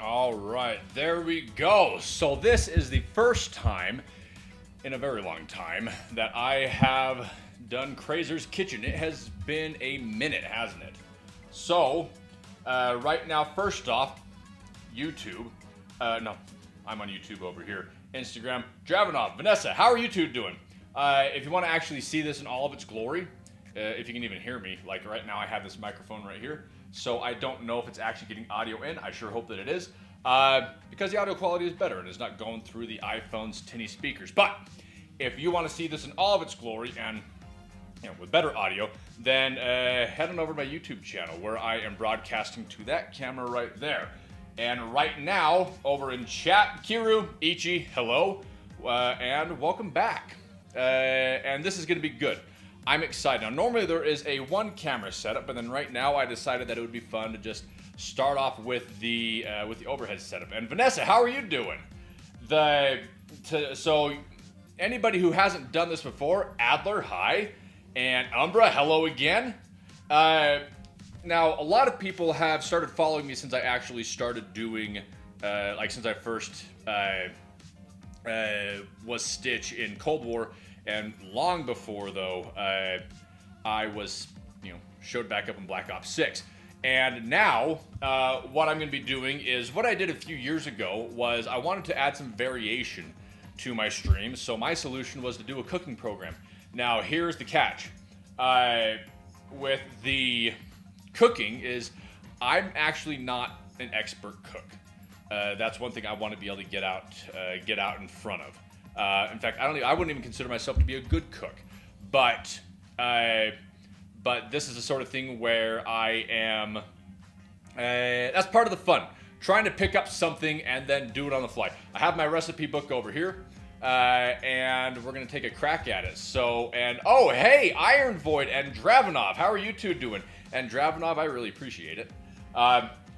All right, there we go. So this is the first time in a very long time that I have done Kreyzer's Kitchen. It has been a minute, hasn't it? So, right now, first off, YouTube. No, I'm on YouTube over here. Instagram, Dravenov, Vanessa, how are you two doing? If you want to actually see this in all of its glory, if you can even hear me, like right now I have this microphone right here, so I don't know if it's actually getting audio in. I sure hope that it is, because the audio quality is better and it's not going through the iPhone's tinny speakers. But if you want to see this in all of its glory and with better audio, then head on over to my YouTube channel where I am broadcasting to that camera right there. And right now, over in chat, Kiru, Ichi, hello, and welcome back. And this is going to be good. I'm excited. Now, normally there is a one camera setup, but then right now I decided that it would be fun to just start off with the overhead setup. And Vanessa, how are you doing? So anybody who hasn't done this before, Adler, hi, and Umbra, hello again. Now, a lot of people have started following me since I actually started doing, since I first was Stitch in Cold War, and long before, though, I was, showed back up in Black Ops 6. And now, what I'm going to be doing is, what I did a few years ago was I wanted to add some variation to my streams, so my solution was to do a cooking program. Now, here's the catch. With the cooking is, I'm actually not an expert cook. That's one thing I want to be able to get out in front of. In fact, I wouldn't even consider myself to be a good cook, but this is the sort of thing where I am. That's part of the fun, trying to pick up something and then do it on the fly. I have my recipe book over here, and we're gonna take a crack at it. So, and oh hey, Iron Void and Dravenov, how are you two doing? And Dravenov, I really appreciate it.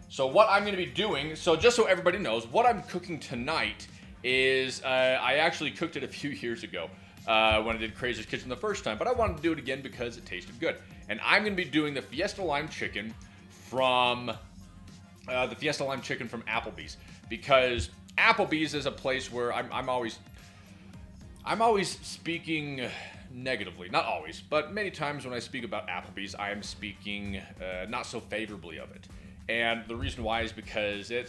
So what I'm going to be doing, so just so everybody knows, what I'm cooking tonight is, I actually cooked it a few years ago when I did Kreyzer's Kitchen the first time, but I wanted to do it again because it tasted good. And I'm going to be doing the Fiesta Lime Chicken from Applebee's, because Applebee's is a place where I'm always speaking negatively. Not always, but many times when I speak about Applebee's, I am speaking not so favorably of it. And the reason why is because there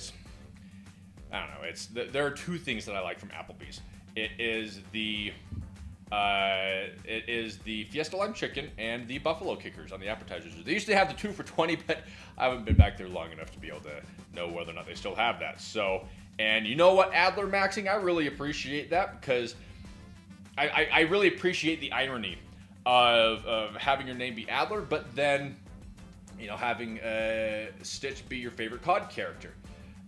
are two things that I like from Applebee's. It is the Fiesta Lime Chicken and the Buffalo Kickers on the appetizers. They used to have the 2 for $20, but I haven't been back there long enough to be able to know whether or not they still have that. So, and you know what, Adler Maxing, I really appreciate that, because I really appreciate the irony of having your name be Adler, but then having Stitch be your favorite COD character.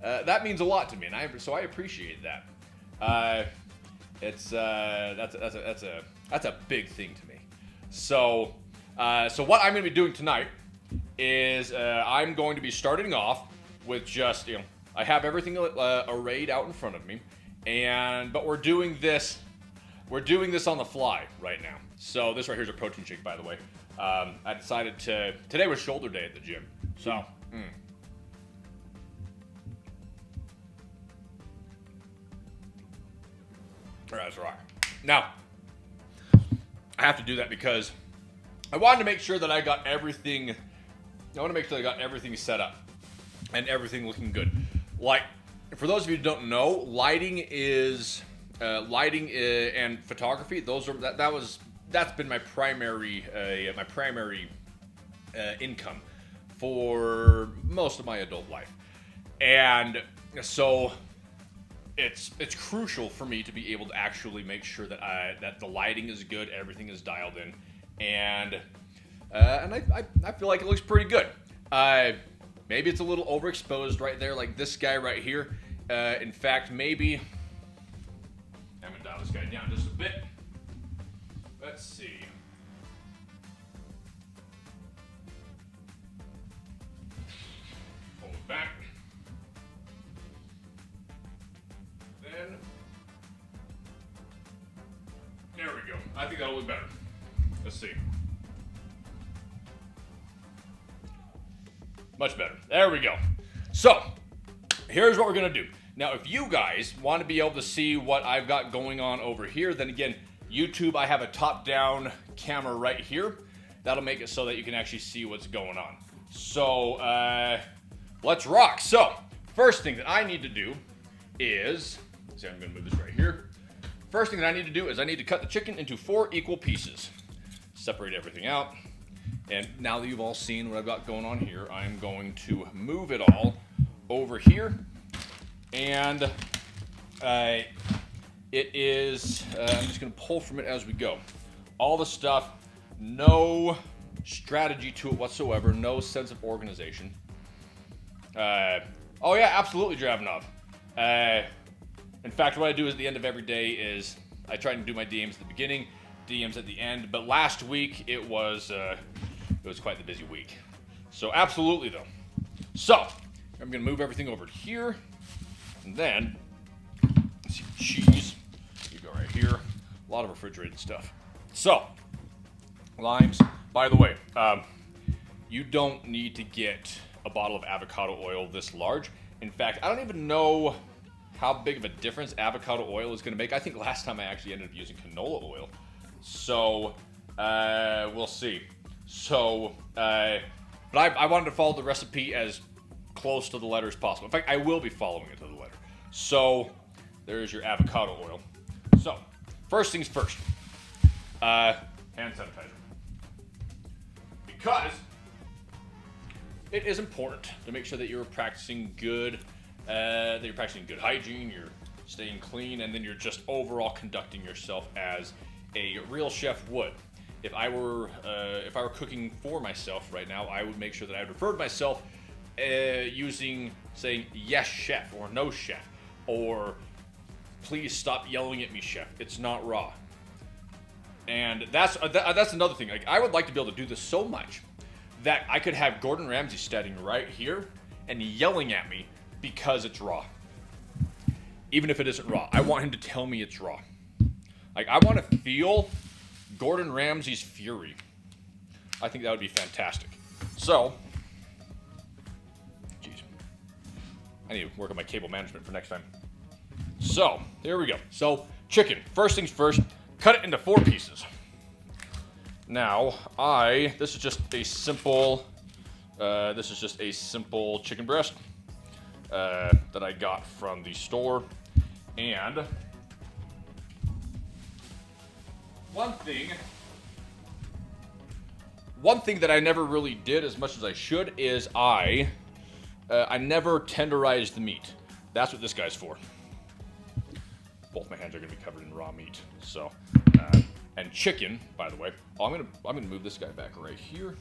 That means a lot to me, and so I appreciate that. That's a big thing to me. So what I'm going to be doing tonight is I'm going to be starting off with just I have everything arrayed out in front of me, but we're doing this on the fly right now. So this right here is a protein shake, by the way. I decided today was shoulder day at the gym, so. That's right. Now, I have to do that because I wanted to make sure that I got everything. I want to make sure I got everything set up and everything looking good. Like, for those of you who don't know, lighting and photography. That's been my primary income for most of my adult life, and so it's crucial for me to be able to actually make sure that the lighting is good, everything is dialed in, and I feel like it looks pretty good. Maybe it's a little overexposed right there, like this guy right here. In fact, maybe I'm gonna dial this guy down just a bit. Let's see. Hold it back. Then, there we go. I think that'll look better. Let's see. Much better. There we go. So, here's what we're gonna do. Now, if you guys want to be able to see what I've got going on over here, then again, YouTube, I have a top-down camera right here. That'll make it so that you can actually see what's going on. So, let's rock. So, first thing that I need to do is, see, I'm gonna move this right here. First thing that I need to do is I need to cut the chicken into 4 equal pieces. Separate everything out. And now that you've all seen what I've got going on here, I'm going to move it all over here. And it is, I'm just gonna pull from it as we go. All the stuff, no strategy to it whatsoever, no sense of organization. Oh yeah, absolutely, Dravenov. In fact, what I do at the end of every day is I try and do my DMs at the beginning, DMs at the end, but last week it was quite the busy week. So absolutely though. So, I'm gonna move everything over to here, and then, see, cheese, you go right here, a lot of refrigerated stuff. So, limes, by the way, you don't need to get a bottle of avocado oil this large. In fact, I don't even know how big of a difference avocado oil is gonna make. I think last time I actually ended up using canola oil. So, we'll see. So, but I wanted to follow the recipe as close to the letter as possible. In fact, I will be following it to the letter. So, there's your avocado oil. So, first things first, hand sanitizer. Because it is important to make sure that you're practicing good, hygiene, you're staying clean, and then you're just overall conducting yourself as a real chef would. If I were cooking for myself right now, I would make sure that I referred myself saying yes chef or no chef or please stop yelling at me chef. It's not raw. And that's another thing. Like, I would like to be able to do this so much that I could have Gordon Ramsay standing right here and yelling at me because it's raw. Even if it isn't raw, I want him to tell me it's raw. Like, I want to feel Gordon Ramsay's fury. I think that would be fantastic. So, geez, I need to work on my cable management for next time. So, here we go. So, chicken. First things first, cut it into 4 pieces. Now, this is just a simple chicken breast that I got from the store. And one thing that I never really did as much as I should is I never tenderized the meat. That's what this guy's for. Both my hands are gonna be covered in raw meat. So, and chicken, by the way. Oh, I'm gonna move this guy back right here,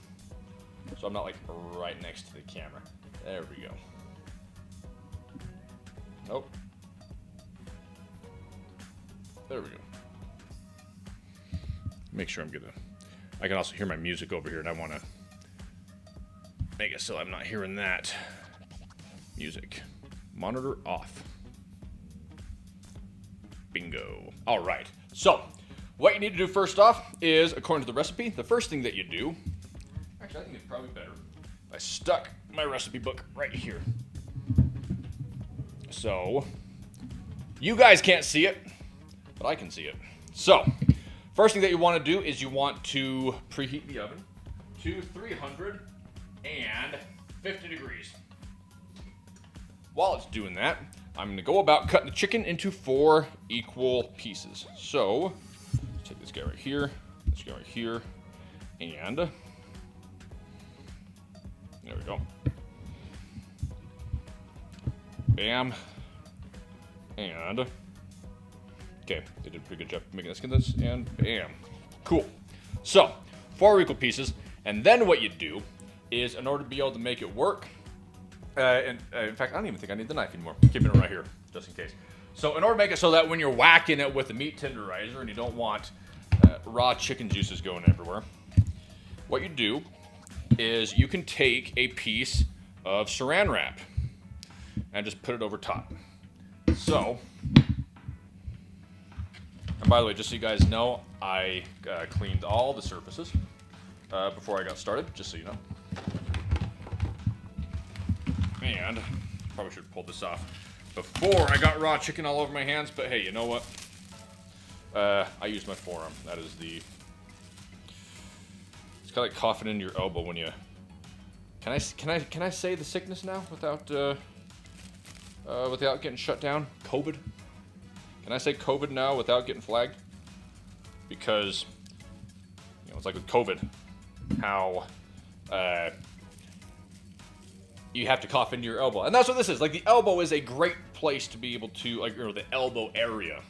so I'm not like right next to the camera. There we go. Nope. There we go. Make sure I can also hear my music over here, and I want to make it so I'm not hearing that music. Monitor off. Bingo. All right. So, what you need to do first off is, according to the recipe, the first thing that you do, actually I think it's probably better if I stuck my recipe book right here. So, you guys can't see it, but I can see it. So, first thing that you want to do is you want to preheat the oven to 350 degrees. While it's doing that, I'm going to go about cutting the chicken into 4 equal pieces. So, let's take this guy right here, this guy right here, and there we go. Bam. And, okay, they did a pretty good job making us get this, and bam. Cool. So, 4 equal pieces, and then what you do is, in order to be able to make it work, in fact, I don't even think I need the knife anymore. Keeping it right here, just in case. So, in order to make it so that when you're whacking it with the meat tenderizer and you don't want raw chicken juices going everywhere, what you do is you can take a piece of saran wrap and just put it over top. So, and by the way, just so you guys know, I cleaned all the surfaces before I got started, just so you know. And Probably should have pulled this off before I got raw chicken all over my hands, but hey, you know what? I used my forearm. That is the... It's kind of like coughing into your elbow when you... Can I say the sickness now without getting shut down? COVID? Can I say COVID now without getting flagged? Because, you know, it's like with COVID, how you have to cough into your elbow. And that's what this is. Like, the elbow is a great place to be able to, like, or the elbow area,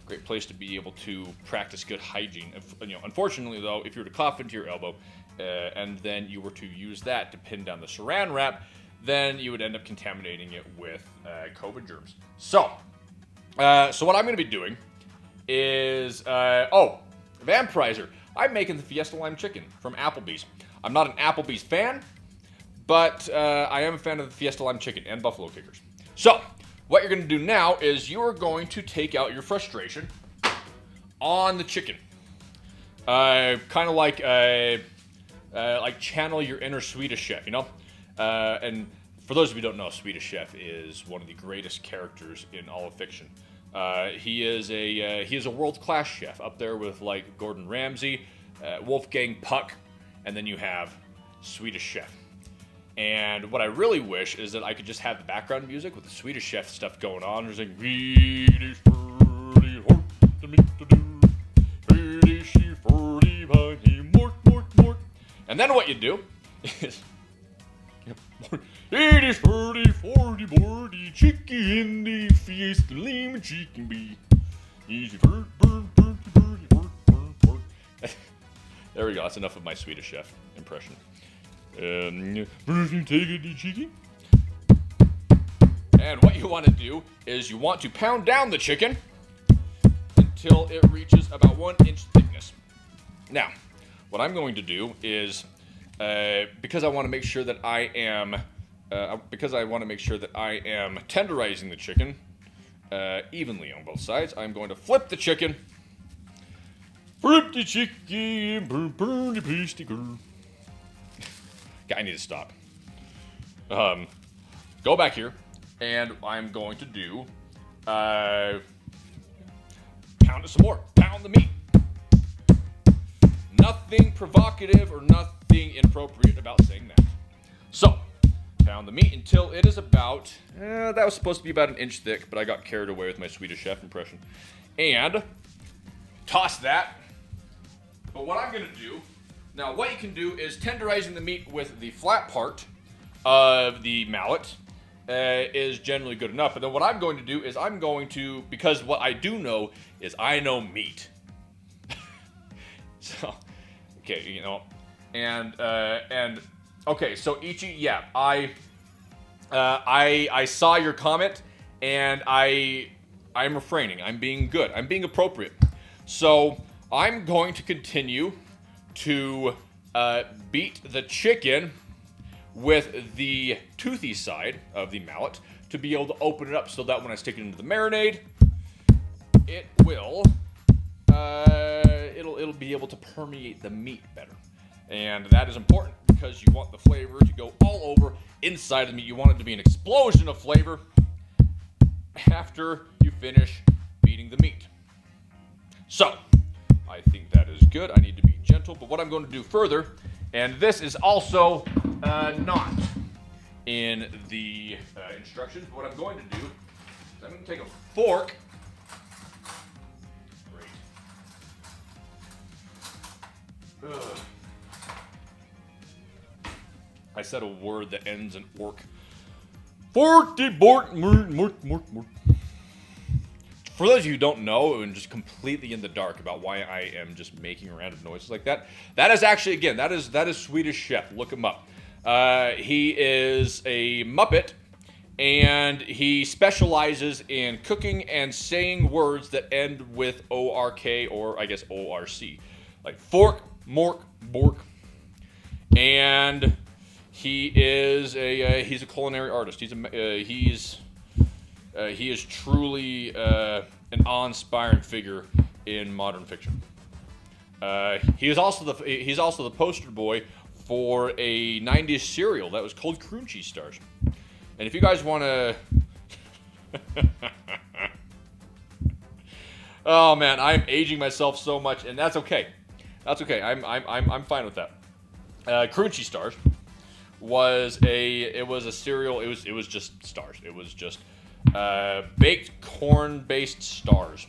great place to be able to practice good hygiene. You know, unfortunately, though, if you were to cough into your elbow and then you were to use that to pin down the saran wrap, then you would end up contaminating it with COVID germs. So what I'm going to be doing is, Vampirizer. I'm making the Fiesta Lime Chicken from Applebee's. I'm not an Applebee's fan, but I am a fan of the Fiesta Lime Chicken and Buffalo Kickers. So, what you're going to do now is you are going to take out your frustration on the chicken. Kind of like channel your inner Swedish Chef, you know? And for those of you who don't know, Swedish Chef is one of the greatest characters in all of fiction. He is a world-class chef, up there with like Gordon Ramsay, Wolfgang Puck, and then you have Swedish Chef. And what I really wish is that I could just have the background music with the Swedish Chef stuff going on. There's like, and then what you do is, it is 40, 40, 40, chicken in the Fiesta Lime Chicken Bee. Easy, burn, burn, burn, burn, burn, burn, burn. There we go. That's enough of my Swedish Chef impression. First you take the chicken. And what you want to do is you want to pound down the chicken until it reaches about 1 inch thickness. Now, what I'm going to do is, because I want to make sure that I am tenderizing the chicken evenly on both sides, I'm going to flip the chicken. Flip the chicken, burn, burn the pasty girl. I need to stop. Go back here, and I'm going to do pound it some more. Pound the meat. Nothing provocative or nothing inappropriate about saying that. So, pound the meat until it is about, that was supposed to be about 1 inch thick, but I got carried away with my Swedish Chef impression. And toss that. But what I'm going to do, now what you can do is tenderizing the meat with the flat part of the mallet is generally good enough. But then what I'm going to do is I'm going to, because what I do know is I know meat. So, okay, you know, and okay, so Ichi, yeah, I saw your comment, and I'm refraining. I'm being good. I'm being appropriate. So I'm going to continue to beat the chicken with the toothy side of the mallet to be able to open it up so that when I stick it into the marinade, it will it'll be able to permeate the meat better. And that is important because you want the flavor to go all over inside of the meat. You want it to be an explosion of flavor after you finish beating the meat. So, I think that is good. I need to be gentle, but what I'm going to do further, and this is also not in the instructions, but what I'm going to do is I'm going to take a fork. Great. Ugh. I said a word that ends in orc. Forky bork, mork. For those of you who don't know and just completely in the dark about why I am just making random noises like that, that is actually, again, that is Swedish Chef. Look him up. He is a Muppet, and he specializes in cooking and saying words that end with O-R-K or I guess O-R-C. Like fork, mork, bork. And he is he's a culinary artist. He is truly an awe-inspiring figure in modern fiction. He's also the poster boy for a '90s cereal that was called Cream Cheese Stars. And if you guys want to, oh man, I'm aging myself so much, and that's okay. That's okay. I'm fine with that. Crunchy Stars was a cereal. It was just stars. It was just baked corn-based stars,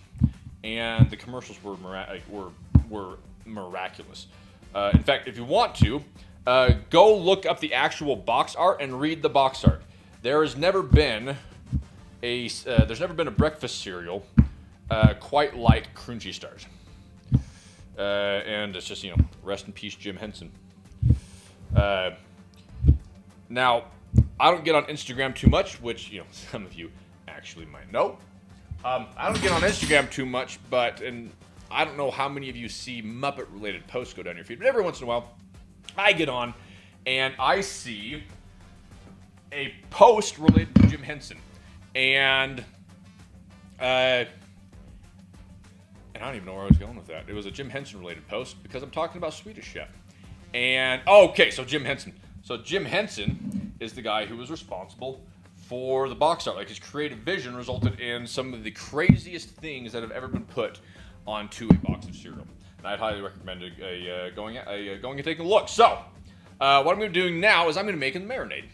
and the commercials were miraculous. In fact, if you want to, go look up the actual box art and read the box art. There's never been a breakfast cereal quite like Crunchy Stars. And it's just, rest in peace, Jim Henson. Now, I don't get on Instagram too much, which, some of you actually might know. I don't get on Instagram too much, and I don't know how many of you see Muppet-related posts go down your feed, but every once in a while, I get on, and I see a post related to Jim Henson. And I don't even know where I was going with that. It was a Jim Henson-related post because I'm talking about Swedish Chef. And, okay, so Jim Henson. So Jim Henson is the guy who was responsible for the box art. Like, his creative vision resulted in some of the craziest things that have ever been put onto a box of cereal. And I'd highly recommend going and taking a look. So, what I'm going to be doing now is I'm going to make a marinade.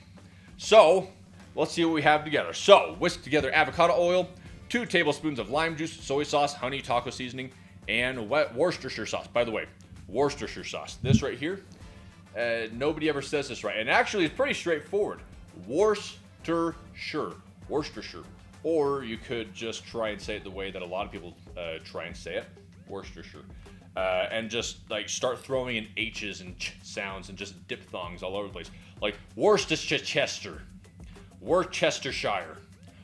So, let's see what we have together. So, whisk together avocado oil, 2 tablespoons of lime juice, soy sauce, honey, taco seasoning, and Worcestershire sauce. By the way, Worcestershire sauce. This right here, nobody ever says this right. And actually, it's pretty straightforward. Worcestershire. Or you could just try and say it the way that a lot of people try and say it. Worcestershire. And just like start throwing in H's and ch sounds and just diphthongs all over the place. Like Worcestershire.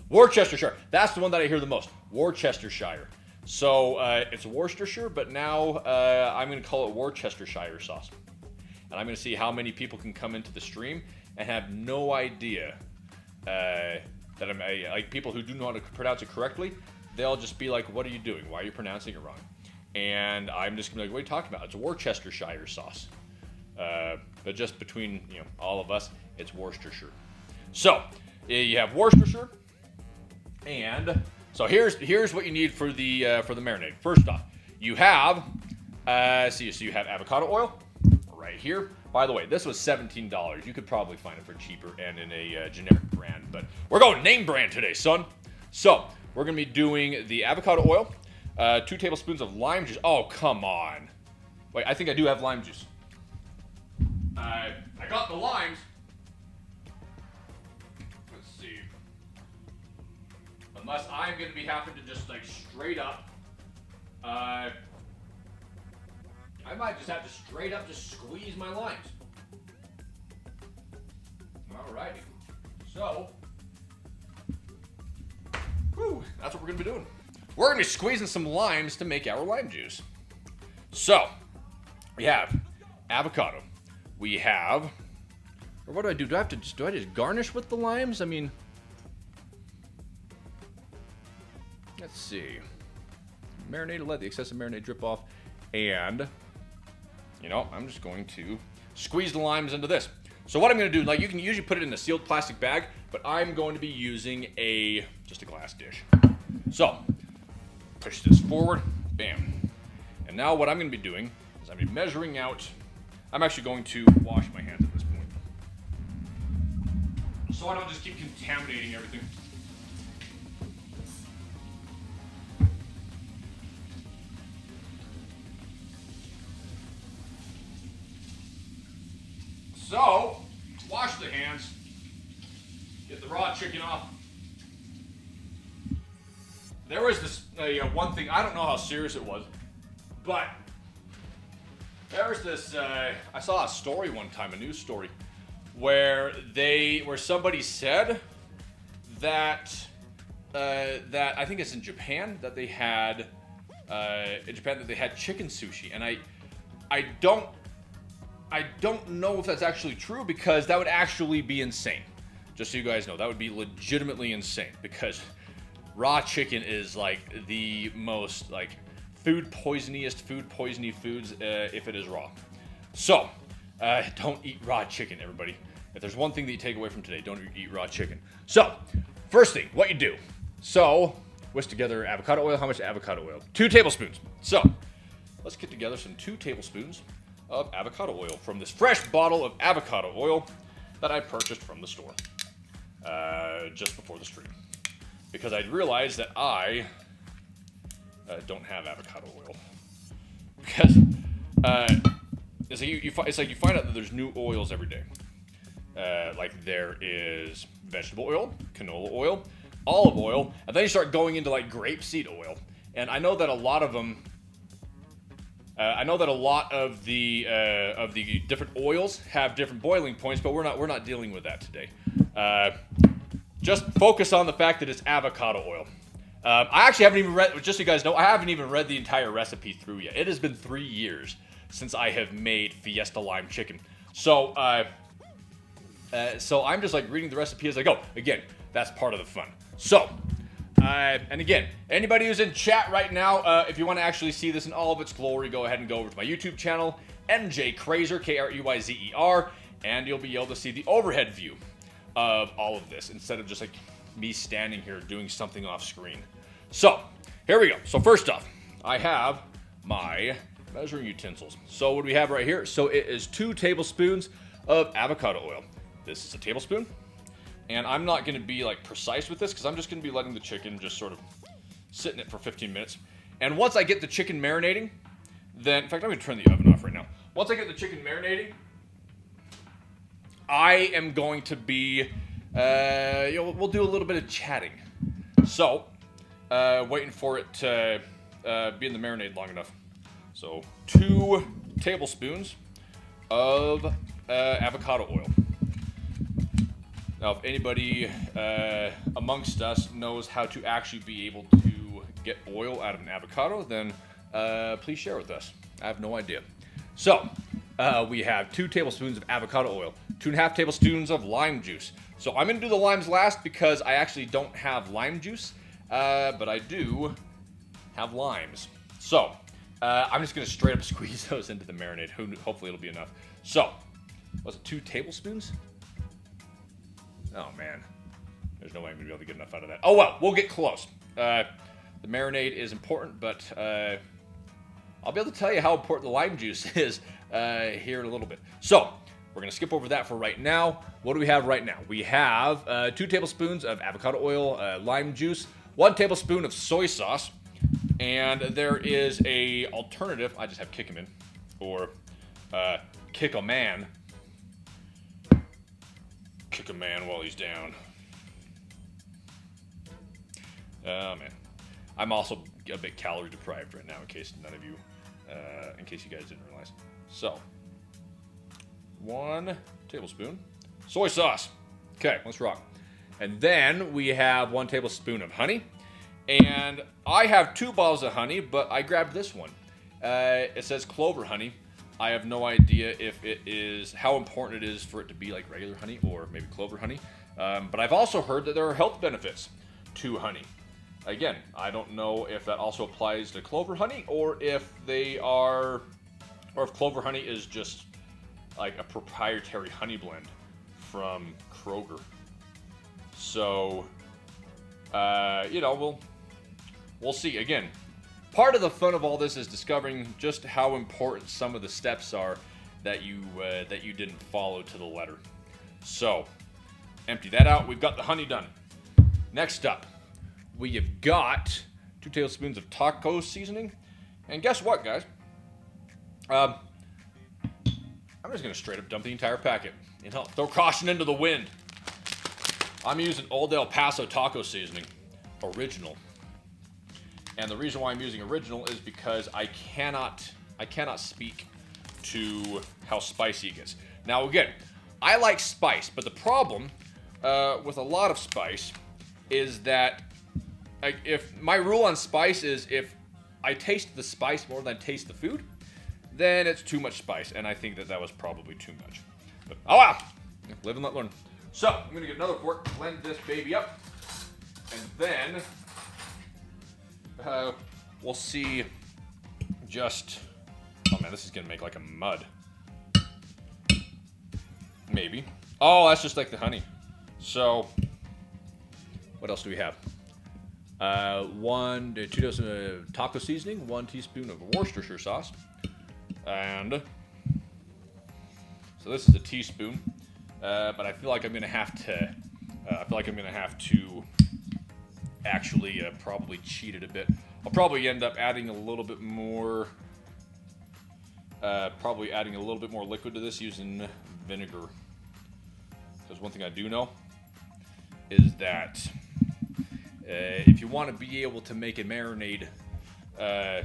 Worcestershire. That's the one that I hear the most. Worcestershire. So it's Worcestershire, but now I'm going to call it Worcestershire sauce. And I'm going to see how many people can come into the stream and have no idea that I'm like people who do know how to pronounce it correctly. They'll just be like, "What are you doing? Why are you pronouncing it wrong?" And I'm just gonna be like, "What are you talking about? It's Worcestershire sauce." But just between all of us, it's Worcestershire. So you have Worcestershire, and so here's what you need for the marinade. First off, you have so you have avocado oil right here. By the way, this was $17. You could probably find it for cheaper and in a generic brand, but we're going name brand today, son. So we're gonna be doing the avocado oil, 2 tablespoons of lime juice. Oh, come on. Wait, I think I do have lime juice. I got the limes. Let's see. Unless I'm gonna be having to just like straight up. I might just have to straight up just squeeze my limes. Alrighty. So, that's what we're going to be doing. We're going to be squeezing some limes to make our lime juice. So, we have avocado. We have, or what do I do? Do I just garnish with the limes? I mean, let's see. Marinade to let the excessive marinade drip off. And I'm just going to squeeze the limes into this. So what I'm going to do, like you can usually put it in a sealed plastic bag, but I'm going to be using just a glass dish. So push this forward, bam. And now what I'm going to be doing is I'm going to be measuring out. I'm actually going to wash my hands at this point, so I don't just keep contaminating everything. So, wash the hands, get the raw chicken off. There was this one thing, I don't know how serious it was, but there was this, I saw a story one time, a news story, where somebody said that, I think it's in Japan, that they had, chicken sushi, and I don't know if that's actually true, because that would actually be insane. Just so you guys know, that would be legitimately insane, because raw chicken is like the most like food poisony foods if it is raw. So don't eat raw chicken, everybody. If there's one thing that you take away from today, don't eat raw chicken. So, first thing, what you do. So, whisk together avocado oil. How much avocado oil? 2 tablespoons. So, let's get together some 2 tablespoons of avocado oil from this fresh bottle of avocado oil that I purchased from the store just before the stream. Because I realized that I don't have avocado oil. Because it's like you find out that there's new oils every day. Like there is vegetable oil, canola oil, olive oil, and then you start going into like grapeseed oil. And I know that a lot of them, I know that a lot of the different oils have different boiling points, but we're not dealing with that today. Just focus on the fact that it's avocado oil. I actually haven't even read, just so you guys know, I haven't even read the entire recipe through yet. It has been 3 years since I have made Fiesta lime chicken. So I'm just like reading the recipe as I go. Again, that's part of the fun. So, and again, anybody who's in chat right now, if you want to actually see this in all of its glory, go ahead and go over to my YouTube channel, NJ Kreyzer, Kreyzer, and you'll be able to see the overhead view of all of this instead of just like me standing here doing something off screen. So, here we go. So first off, I have my measuring utensils. So what do we have right here? So it is 2 tablespoons of avocado oil. This is a tablespoon. And I'm not going to be like precise with this because I'm just going to be letting the chicken just sort of sit in it for 15 minutes. And once I get the chicken marinating, then, in fact, I'm going to turn the oven off right now. Once I get the chicken marinating, I am going to be, we'll do a little bit of chatting. So, waiting for it to be in the marinade long enough. So, 2 tablespoons of avocado oil. Now, if anybody amongst us knows how to actually be able to get oil out of an avocado, then please share with us. I have no idea. So, we have 2 tablespoons of avocado oil, 2.5 tablespoons of lime juice. So I'm going to do the limes last because I actually don't have lime juice, but I do have limes. So I'm just going to straight up squeeze those into the marinade. Hopefully it'll be enough. So, was it 2 tablespoons? Oh man, there's no way I'm going to be able to get enough out of that. Oh well, we'll get close. The marinade is important, but I'll be able to tell you how important the lime juice is here in a little bit. So, we're going to skip over that for right now. What do we have right now? We have 2 tablespoons of avocado oil, lime juice, 1 tablespoon of soy sauce, and there is a alternative. I just have Kick-A-Man, or Kick-A-Man. Kick-A-Man while he's down. Oh, man. I'm also a bit calorie deprived right now, in case none of you, in case you guys didn't realize. So, 1 tablespoon soy sauce. Okay, let's rock. And then we have 1 tablespoon of honey. And I have 2 bottles of honey, but I grabbed this one. It says clover honey. I have no idea if it is, how important it is for it to be like regular honey or maybe clover honey. But I've also heard that there are health benefits to honey. Again, I don't know if that also applies to clover honey or if they are, or if clover honey is just like a proprietary honey blend from Kroger. So, we'll see. Again, part of the fun of all this is discovering just how important some of the steps are that you didn't follow to the letter. So, empty that out. We've got the honey done. Next up, we have got 2 tablespoons of taco seasoning. And guess what, guys? I'm just going to straight up dump the entire packet. Throw caution into the wind. I'm using Old El Paso taco seasoning, original. And the reason why I'm using original is because I cannot speak to how spicy it gets. Now again, I like spice, but the problem with a lot of spice is that if my rule on spice is if I taste the spice more than I taste the food, then it's too much spice, and I think that was probably too much. But, oh wow, live and let learn. So, I'm going to get another fork, blend this baby up, and then we'll see just, oh man, this is going to make like a mud. Maybe. Oh, that's just like the honey. So, what else do we have? 1 to 2 doses of taco seasoning, 1 teaspoon of Worcestershire sauce, and so this is a teaspoon. But I feel like I'm gonna have to. Actually probably cheat it a bit. I'll probably end up adding a little bit more. Probably adding a little bit more liquid to this using vinegar. Because one thing I do know is that if you want to be able to make a marinade a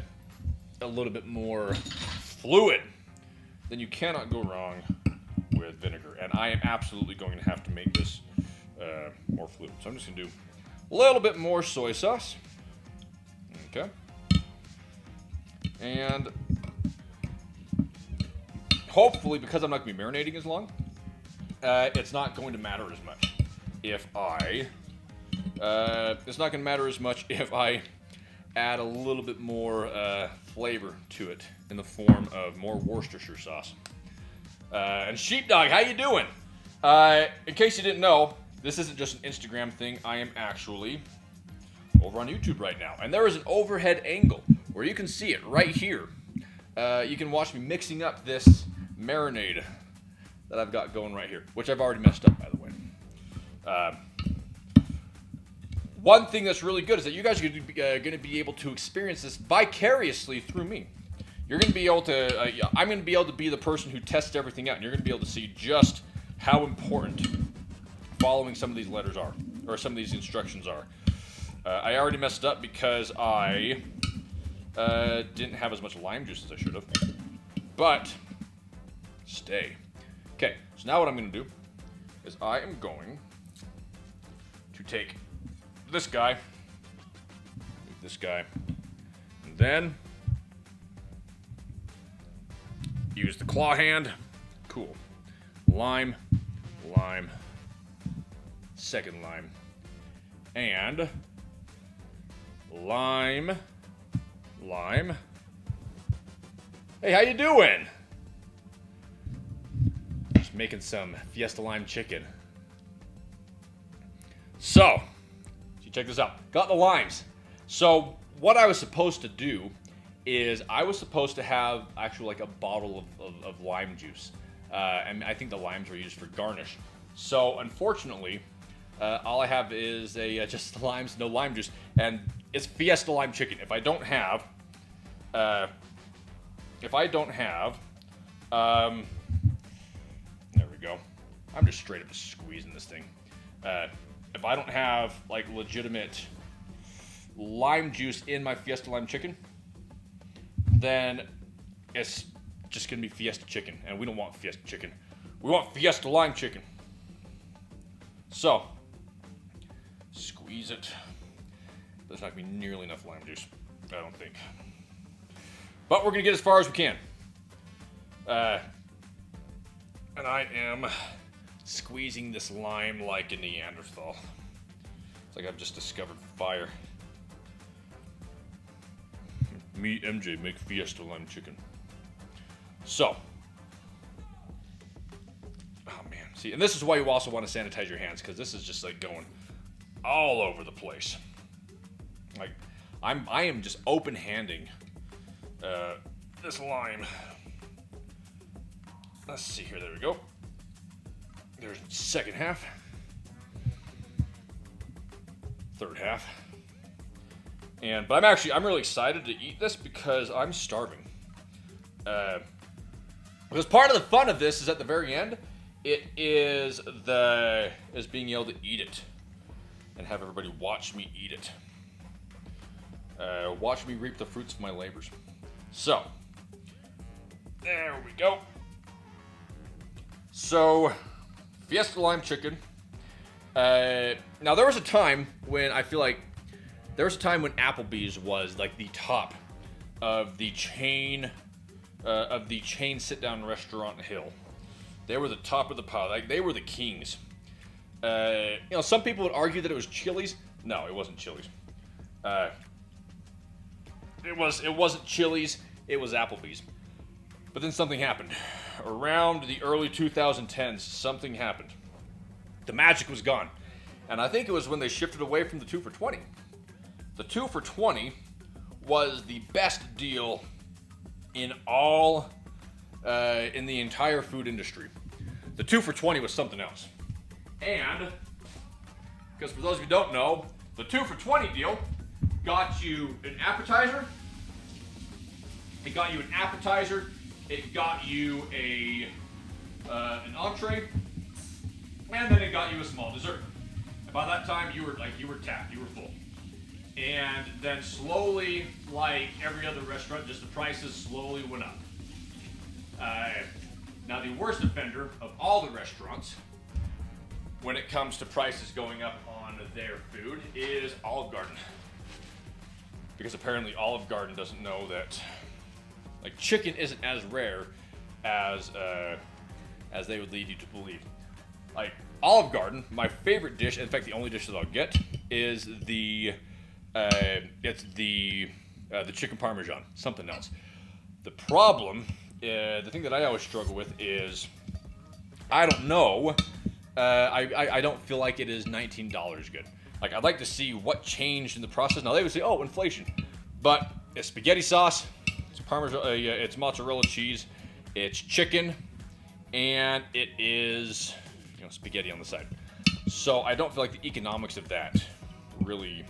little bit more fluid, then you cannot go wrong with vinegar. And I am absolutely going to have to make this more fluid. So I'm just going to do a little bit more soy sauce. Okay. And hopefully, because I'm not going to be marinating as long, it's not going to matter as much if I add a little bit more flavor to it in the form of more Worcestershire sauce. And Sheepdog, how you doing? In case you didn't know, this isn't just an Instagram thing. I am actually over on YouTube right now. And there is an overhead angle where you can see it right here. You can watch me mixing up this marinade that I've got going right here, which I've already messed up, by the way. One thing that's really good is that you guys are going to be able to experience this vicariously through me. You're going to be able to, I'm going to be able to be the person who tests everything out, and you're going to be able to see just how important following some of these letters are, or some of these instructions are. I already messed up because I didn't have as much lime juice as I should have, but stay. Okay, so now what I'm going to do is I am going to take this guy, and then use the claw hand. Cool. Lime, second lime, and lime. Hey, how you doing? Just making some Fiesta lime chicken. So, check this out. Got the limes. So, what I was supposed to do is I was supposed to have actually like a bottle of lime juice. And I think the limes were used for garnish. So, unfortunately, all I have is just the limes, no lime juice. And it's Fiesta lime chicken. If I don't have, there we go. I'm just straight up squeezing this thing. If I don't have like legitimate lime juice in my Fiesta lime chicken, then it's just gonna be Fiesta chicken, and we don't want Fiesta chicken. We want Fiesta lime chicken. So, squeeze it. There's not gonna be nearly enough lime juice, I don't think. But we're gonna get as far as we can. And I am squeezing this lime like a Neanderthal. It's like I've just discovered fire. Me, MJ, make Fiesta lime chicken. So. Oh man, see, and this is why you also want to sanitize your hands, because this is just like going all over the place. Like, I am just open-handing this lime. Let's see here, there we go. There's the second half. Third half. But I'm really excited to eat this because I'm starving. Because part of the fun of this is at the very end, it is being able to eat it and have everybody watch me eat it. Watch me reap the fruits of my labors. So, there we go. So, Fiesta lime chicken. Now there was a time when Applebee's was like the top of the chain sit-down restaurant hill. They were the top of the pile. Like, they were the kings. Some people would argue that it was Chili's. No, it wasn't Chili's. It wasn't Chili's. It was Applebee's. But then something happened. Around the early 2010s, something happened. the magic was gone. And I think it was when they shifted away from the 2 for $20. The 2 for $20 was the best deal in all, in the entire food industry. The 2 for $20 was something else. And, because for those of you who don't know, the 2 for $20 deal got you an appetizer. It got you an appetizer. It got you an entree, and then it got you a small dessert. And by that time, you were tapped. You were full. And then slowly, like every other restaurant, just the prices slowly went up. Now, the worst offender of all the restaurants when it comes to prices going up on their food is Olive Garden. Because apparently Olive Garden doesn't know that like chicken isn't as rare as they would lead you to believe. Like Olive Garden, my favorite dish, in fact the only dish that I'll get, is the chicken parmesan, something else. The problem, the thing that I always struggle with is, I don't know, I don't feel like it is $19 good. Like, I'd like to see what changed in the process. Now, they would say, oh, inflation. But it's spaghetti sauce, it's parmesan, it's mozzarella cheese, it's chicken, and it is, spaghetti on the side. So I don't feel like the economics of that really,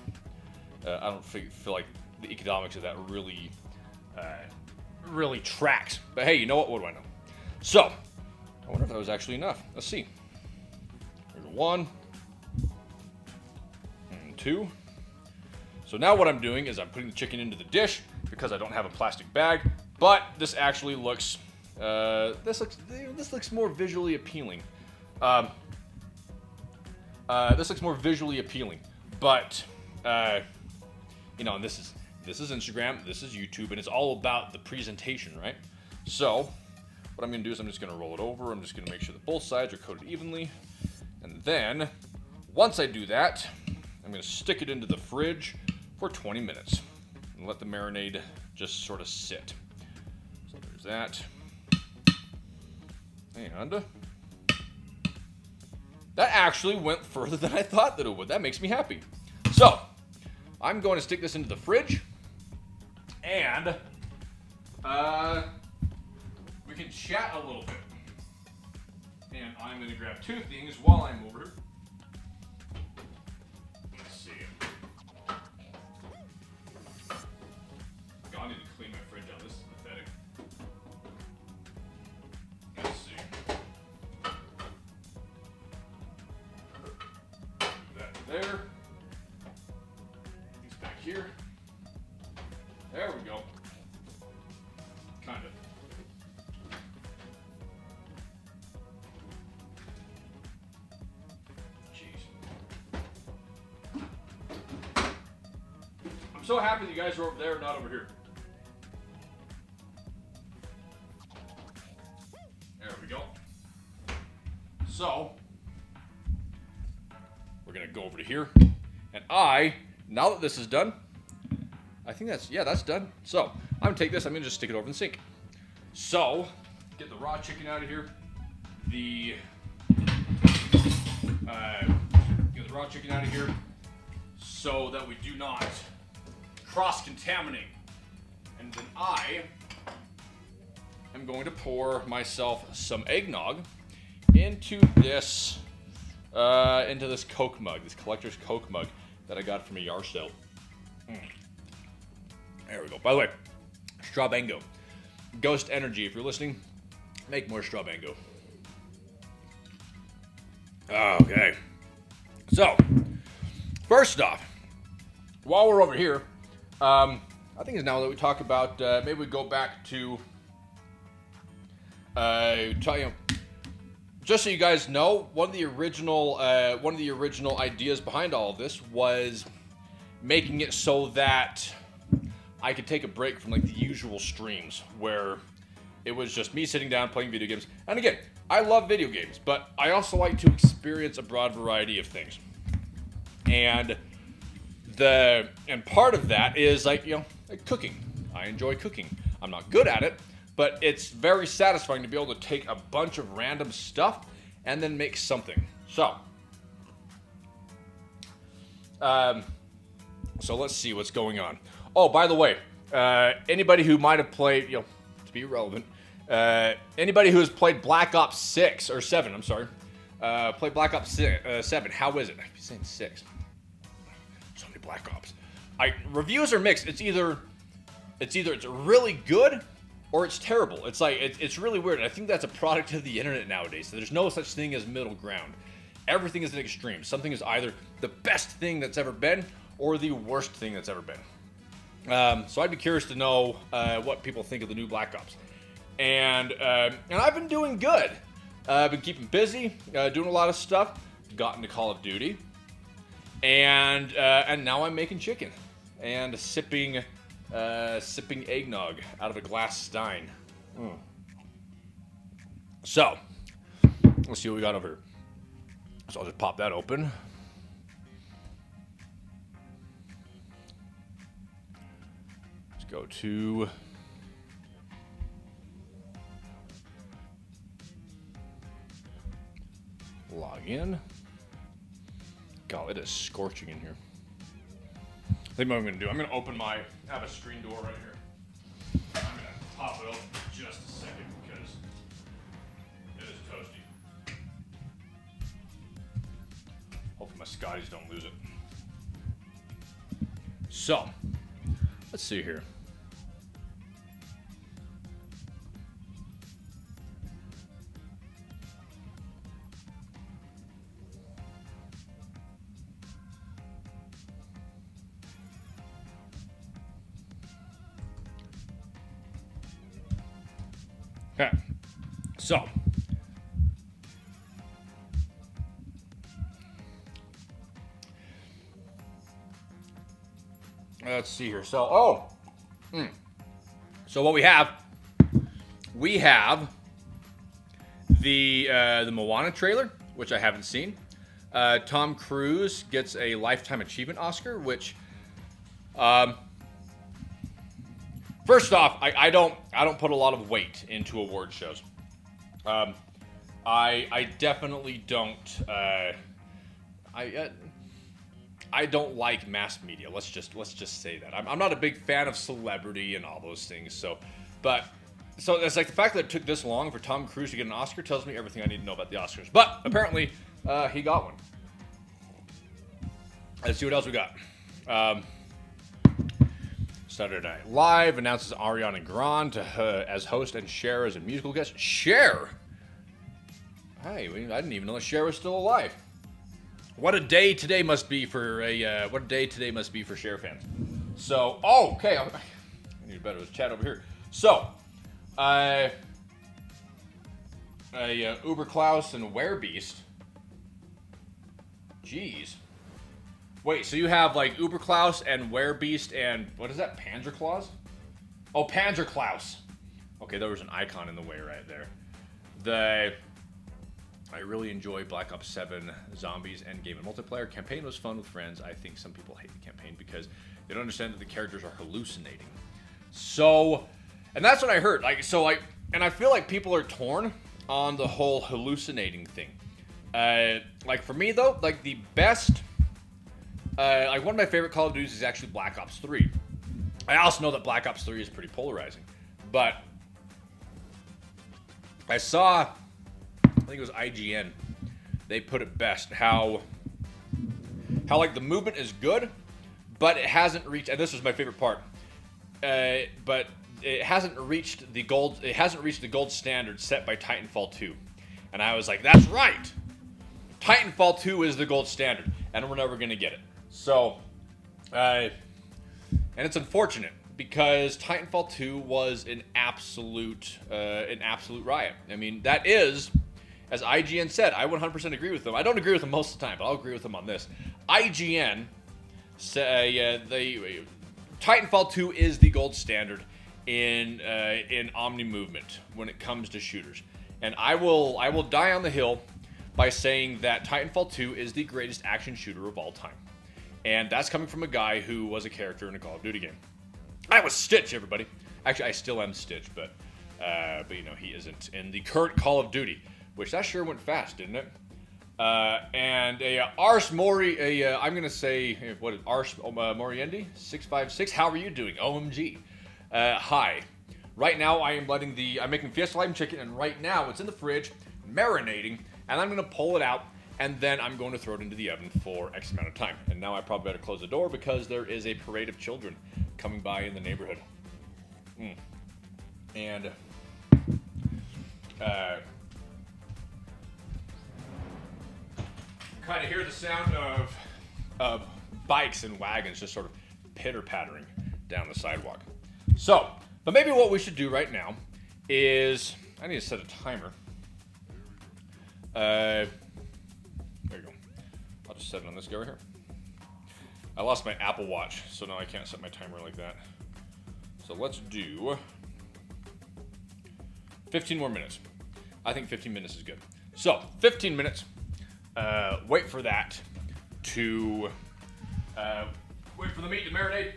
I don't feel like the economics of that really, really tracks. But hey, you know what? What do I know? So, I wonder if that was actually enough. Let's see. There's 1 and 2. So now what I'm doing is I'm putting the chicken into the dish because I don't have a plastic bag. But this actually looks, this looks more visually appealing. This looks more visually appealing. But, and this is Instagram, this is YouTube, and it's all about the presentation, right? So, what I'm going to do is I'm just going to roll it over. I'm just going to make sure that both sides are coated evenly. And then, once I do that, I'm going to stick it into the fridge for 20 minutes and let the marinade just sort of sit. So there's that. And that actually went further than I thought that it would. That makes me happy. So, I'm going to stick this into the fridge, and we can chat a little bit. And I'm going to grab 2 things while I'm over here. Let's see. God, I need to clean my fridge out. This is pathetic. Let's see. Put that there. These back here. There we go. Kind of. I'm so happy that you guys are over there, not over here. There we go. So, we're gonna go over to here, and now that this is done, I think that's done. So, I'm gonna take this, I'm gonna just stick it over in the sink. So, get the raw chicken out of here. Get the raw chicken out of here so that we do not cross-contaminate. And then I am going to pour myself some eggnog into this Coke mug, this collector's Coke mug that I got from a yard sale. There we go. By the way, Strawbango. Ghost Energy, if you're listening, make more Strawbango. Okay. So, first off, while we're over here, I think it's now that we talk about, maybe we go back to, just so you guys know, one of the original ideas behind all of this was making it so that I could take a break from like the usual streams where it was just me sitting down playing video games. And again, I love video games, but I also like to experience a broad variety of things. And part of that is like cooking. I enjoy cooking. I'm not good at it, but it's very satisfying to be able to take a bunch of random stuff and then make something. So, So let's see what's going on. Oh, by the way, anybody who might have played, to be relevant, anybody who has played Black Ops 6 or 7, I'm sorry, played Black Ops 7. How is it? I'm saying 6. So many Black Ops. Reviews are mixed. It's either it's really good or it's terrible. It's like it's really weird. I think that's a product of the internet nowadays. So there's no such thing as middle ground. Everything is an extreme. Something is either the best thing that's ever been or the worst thing that's ever been. So I'd be curious to know what people think of the new Black Ops. And I've been doing good. I've been keeping busy, doing a lot of stuff. Got into Call of Duty, and now I'm making chicken and sipping eggnog out of a glass stein. So let's see what we got over here. So I'll just pop that open. Let's go to log in. God, it is scorching in here. I think what I'm going to do, I'm going to I have a screen door right here. I'm going to pop it open for just a second because it is toasty. Hopefully my Scotties don't lose it. So, let's see here. Okay, so let's see here. So, so what we have the Moana trailer, which I haven't seen. Tom Cruise gets a Lifetime Achievement Oscar, which, first off, I don't put a lot of weight into award shows. I definitely don't. I don't like mass media. Let's just say that. I'm not a big fan of celebrity and all those things. So it's like the fact that it took this long for Tom Cruise to get an Oscar tells me everything I need to know about the Oscars. But apparently, he got one. Let's see what else we got. Saturday Night Live announces Ariana Grande as host and Cher as a musical guest. Cher? Hey, I didn't even know that Cher was still alive. What a day today must be for Cher fans. So, okay, I need a better chat over here. So, Uber Klaus and Werebeast. Jeez. Wait, so you have like Uber Klaus and Werebeast and what is that? Panzerklaus? Oh, Panzerklaus. Okay, there was an icon in the way right there. I really enjoy Black Ops 7 Zombies Endgame and multiplayer. Campaign was fun with friends. I think some people hate the campaign because they don't understand that the characters are hallucinating. So, and that's what I heard. And I feel like people are torn on the whole hallucinating thing. Like for me though, like the best, like one of my favorite Call of Duties is actually Black Ops 3. I also know that Black Ops 3 is pretty polarizing, but I saw, I think it was IGN, they put it best, how like the movement is good, but it hasn't reached, and this was my favorite part, but it hasn't reached the gold standard set by Titanfall 2. And I was like, that's right! Titanfall 2 is the gold standard, and we're never gonna get it. So, and it's unfortunate, because Titanfall 2 was an absolute riot. I mean, that is, as IGN said, I 100% agree with them. I don't agree with them most of the time, but I'll agree with them on this. IGN say Titanfall 2 is the gold standard in omni movement when it comes to shooters, and I will die on the hill by saying that Titanfall 2 is the greatest action shooter of all time, and that's coming from a guy who was a character in a Call of Duty game. I was Stitch, everybody. Actually, I still am Stitch, but you know, he isn't in the current Call of Duty, which that sure went fast, didn't it? And a Ars Mori, I'm gonna say what is Ars Moriendi 656. How are you doing? OMG. Hi. Right now I'm making Fiesta lime chicken, and right now it's in the fridge, marinating, and I'm gonna pull it out, and then I'm going to throw it into the oven for X amount of time. And now I probably better close the door because there is a parade of children coming by in the neighborhood. And kind of hear the sound of bikes and wagons just sort of pitter-pattering down the sidewalk. So, but maybe what we should do right now is, I need to set a timer. There you go. I'll just set it on this guy right here. I lost my Apple Watch, so now I can't set my timer like that. So let's do 15 more minutes. I think 15 minutes is good. So, 15 minutes. Wait for that to, wait for the meat to marinate.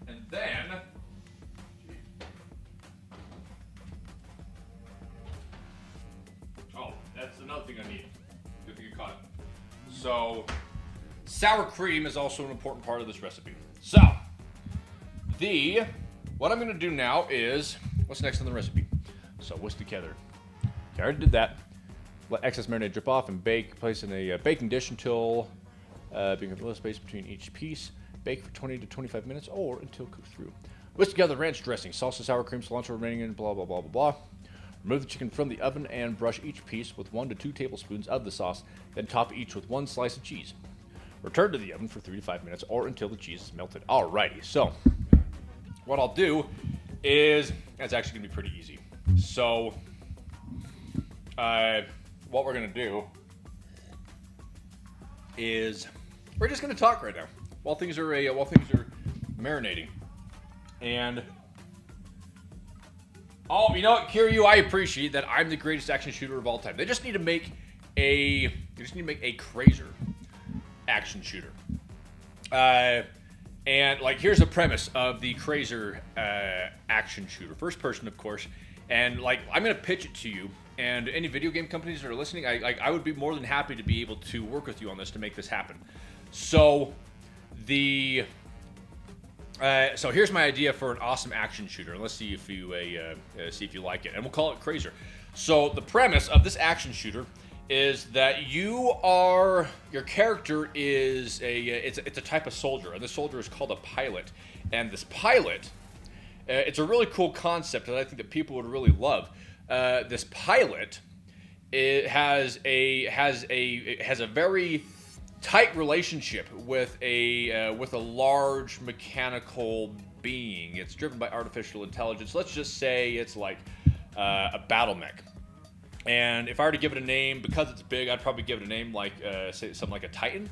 And then, oh, that's another thing I need. Good thing you caught it. So, sour cream is also an important part of this recipe. So, what I'm gonna do now is, what's next on the recipe? So, whisk together. Okay, I already did that. Let excess marinade drip off and bake. Place in a baking dish until being a little space between each piece. Bake for 20 to 25 minutes or until cooked through. Whisk together ranch dressing, salsa, sour cream, cilantro remaining in, blah, blah, blah, blah, blah. Remove the chicken from the oven and brush each piece with 1 to 2 tablespoons of the sauce. Then top each with 1 slice of cheese. Return to the oven for 3 to 5 minutes or until the cheese is melted. Alrighty, so what I'll do is, it's actually going to be pretty easy. So, what we're going to do is we're just going to talk right now while things are marinating. And oh, you know what, Kiryu, I appreciate that I'm the greatest action shooter of all time. They just need to make a Kreyzer action shooter. And like, here's the premise of the Kreyzer action shooter, first person, of course. And like, I'm gonna pitch it to you, and any video game companies that are listening, I would be more than happy to be able to work with you on this to make this happen. So so here's my idea for an awesome action shooter, and let's see if you like it, and we'll call it Kreyzer. So the premise of this action shooter is that your character is it's a type of soldier, and this soldier is called a pilot, and this pilot. It's a really cool concept that I think that people would really love. This pilot, has a very tight relationship with a large mechanical being. It's driven by artificial intelligence. Let's just say it's like a battle mech. And if I were to give it a name, because it's big, I'd probably give it a name like say something like a Titan.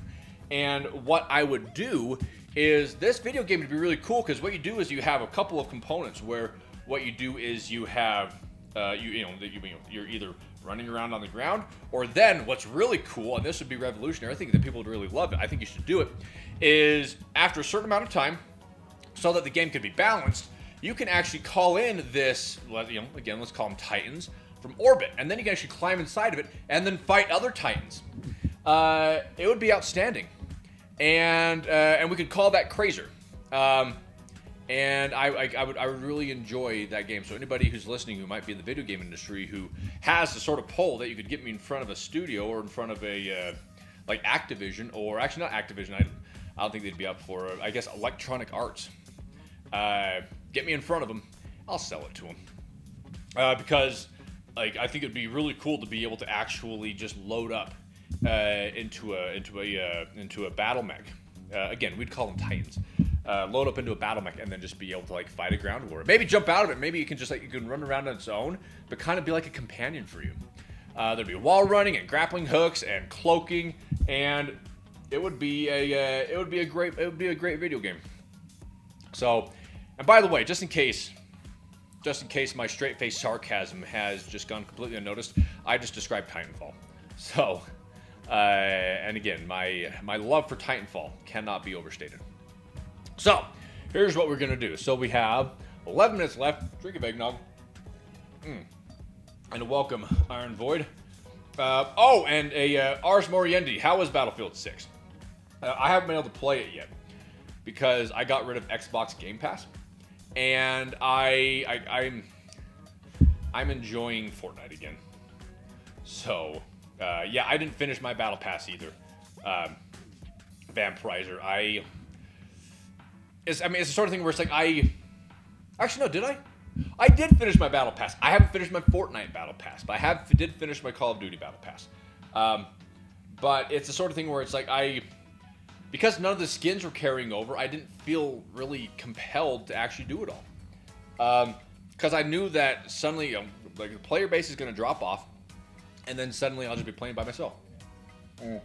And what I would do is, this video game would be really cool because what you do is you have a couple of components where what you do is you have you're either running around on the ground, or then what's really cool, and this would be revolutionary, I think that people would really love it, I think you should do it, is after a certain amount of time, so that the game can be balanced, you can actually call in this, again, let's call them Titans, from orbit, and then you can actually climb inside of it and then fight other Titans. It would be outstanding. And we could call that Kreyzer. And I would really enjoy that game. So anybody who's listening who might be in the video game industry who has the sort of pull that you could get me in front of a studio or in front of a like Activision, or actually not Activision, I don't think they'd be up for, I guess, Electronic Arts. Get me in front of them, I'll sell it to them. Because like, I think it'd be really cool to be able to actually just load up into a battle mech. Again, we'd call them Titans. Load up into a battle mech and then just be able to like fight a ground war. Maybe jump out of it. Maybe you can just you can run around on its own, but kind of be like a companion for you. There'd be wall running and grappling hooks and cloaking, and it would be a great video game. So, and by the way, just in case my straight-faced sarcasm has just gone completely unnoticed, I just described Titanfall. So, and again, my love for Titanfall cannot be overstated. So, here's what we're going to do. So we have 11 minutes left. Drink of eggnog. And to welcome Iron Void. And a Ars Moriendi. How is Battlefield 6? I haven't been able to play it yet because I got rid of Xbox Game Pass, and I'm enjoying Fortnite again. So, yeah, I didn't finish my Battle Pass either. Kreyzer. It's the sort of thing where it's like actually, no, did I? I did finish my Battle Pass. I haven't finished my Fortnite Battle Pass, but I did finish my Call of Duty Battle Pass. But it's the sort of thing where it's like because none of the skins were carrying over, I didn't feel really compelled to actually do it all. Because I knew that suddenly, the player base is going to drop off, and then suddenly I'll just be playing by myself. I'm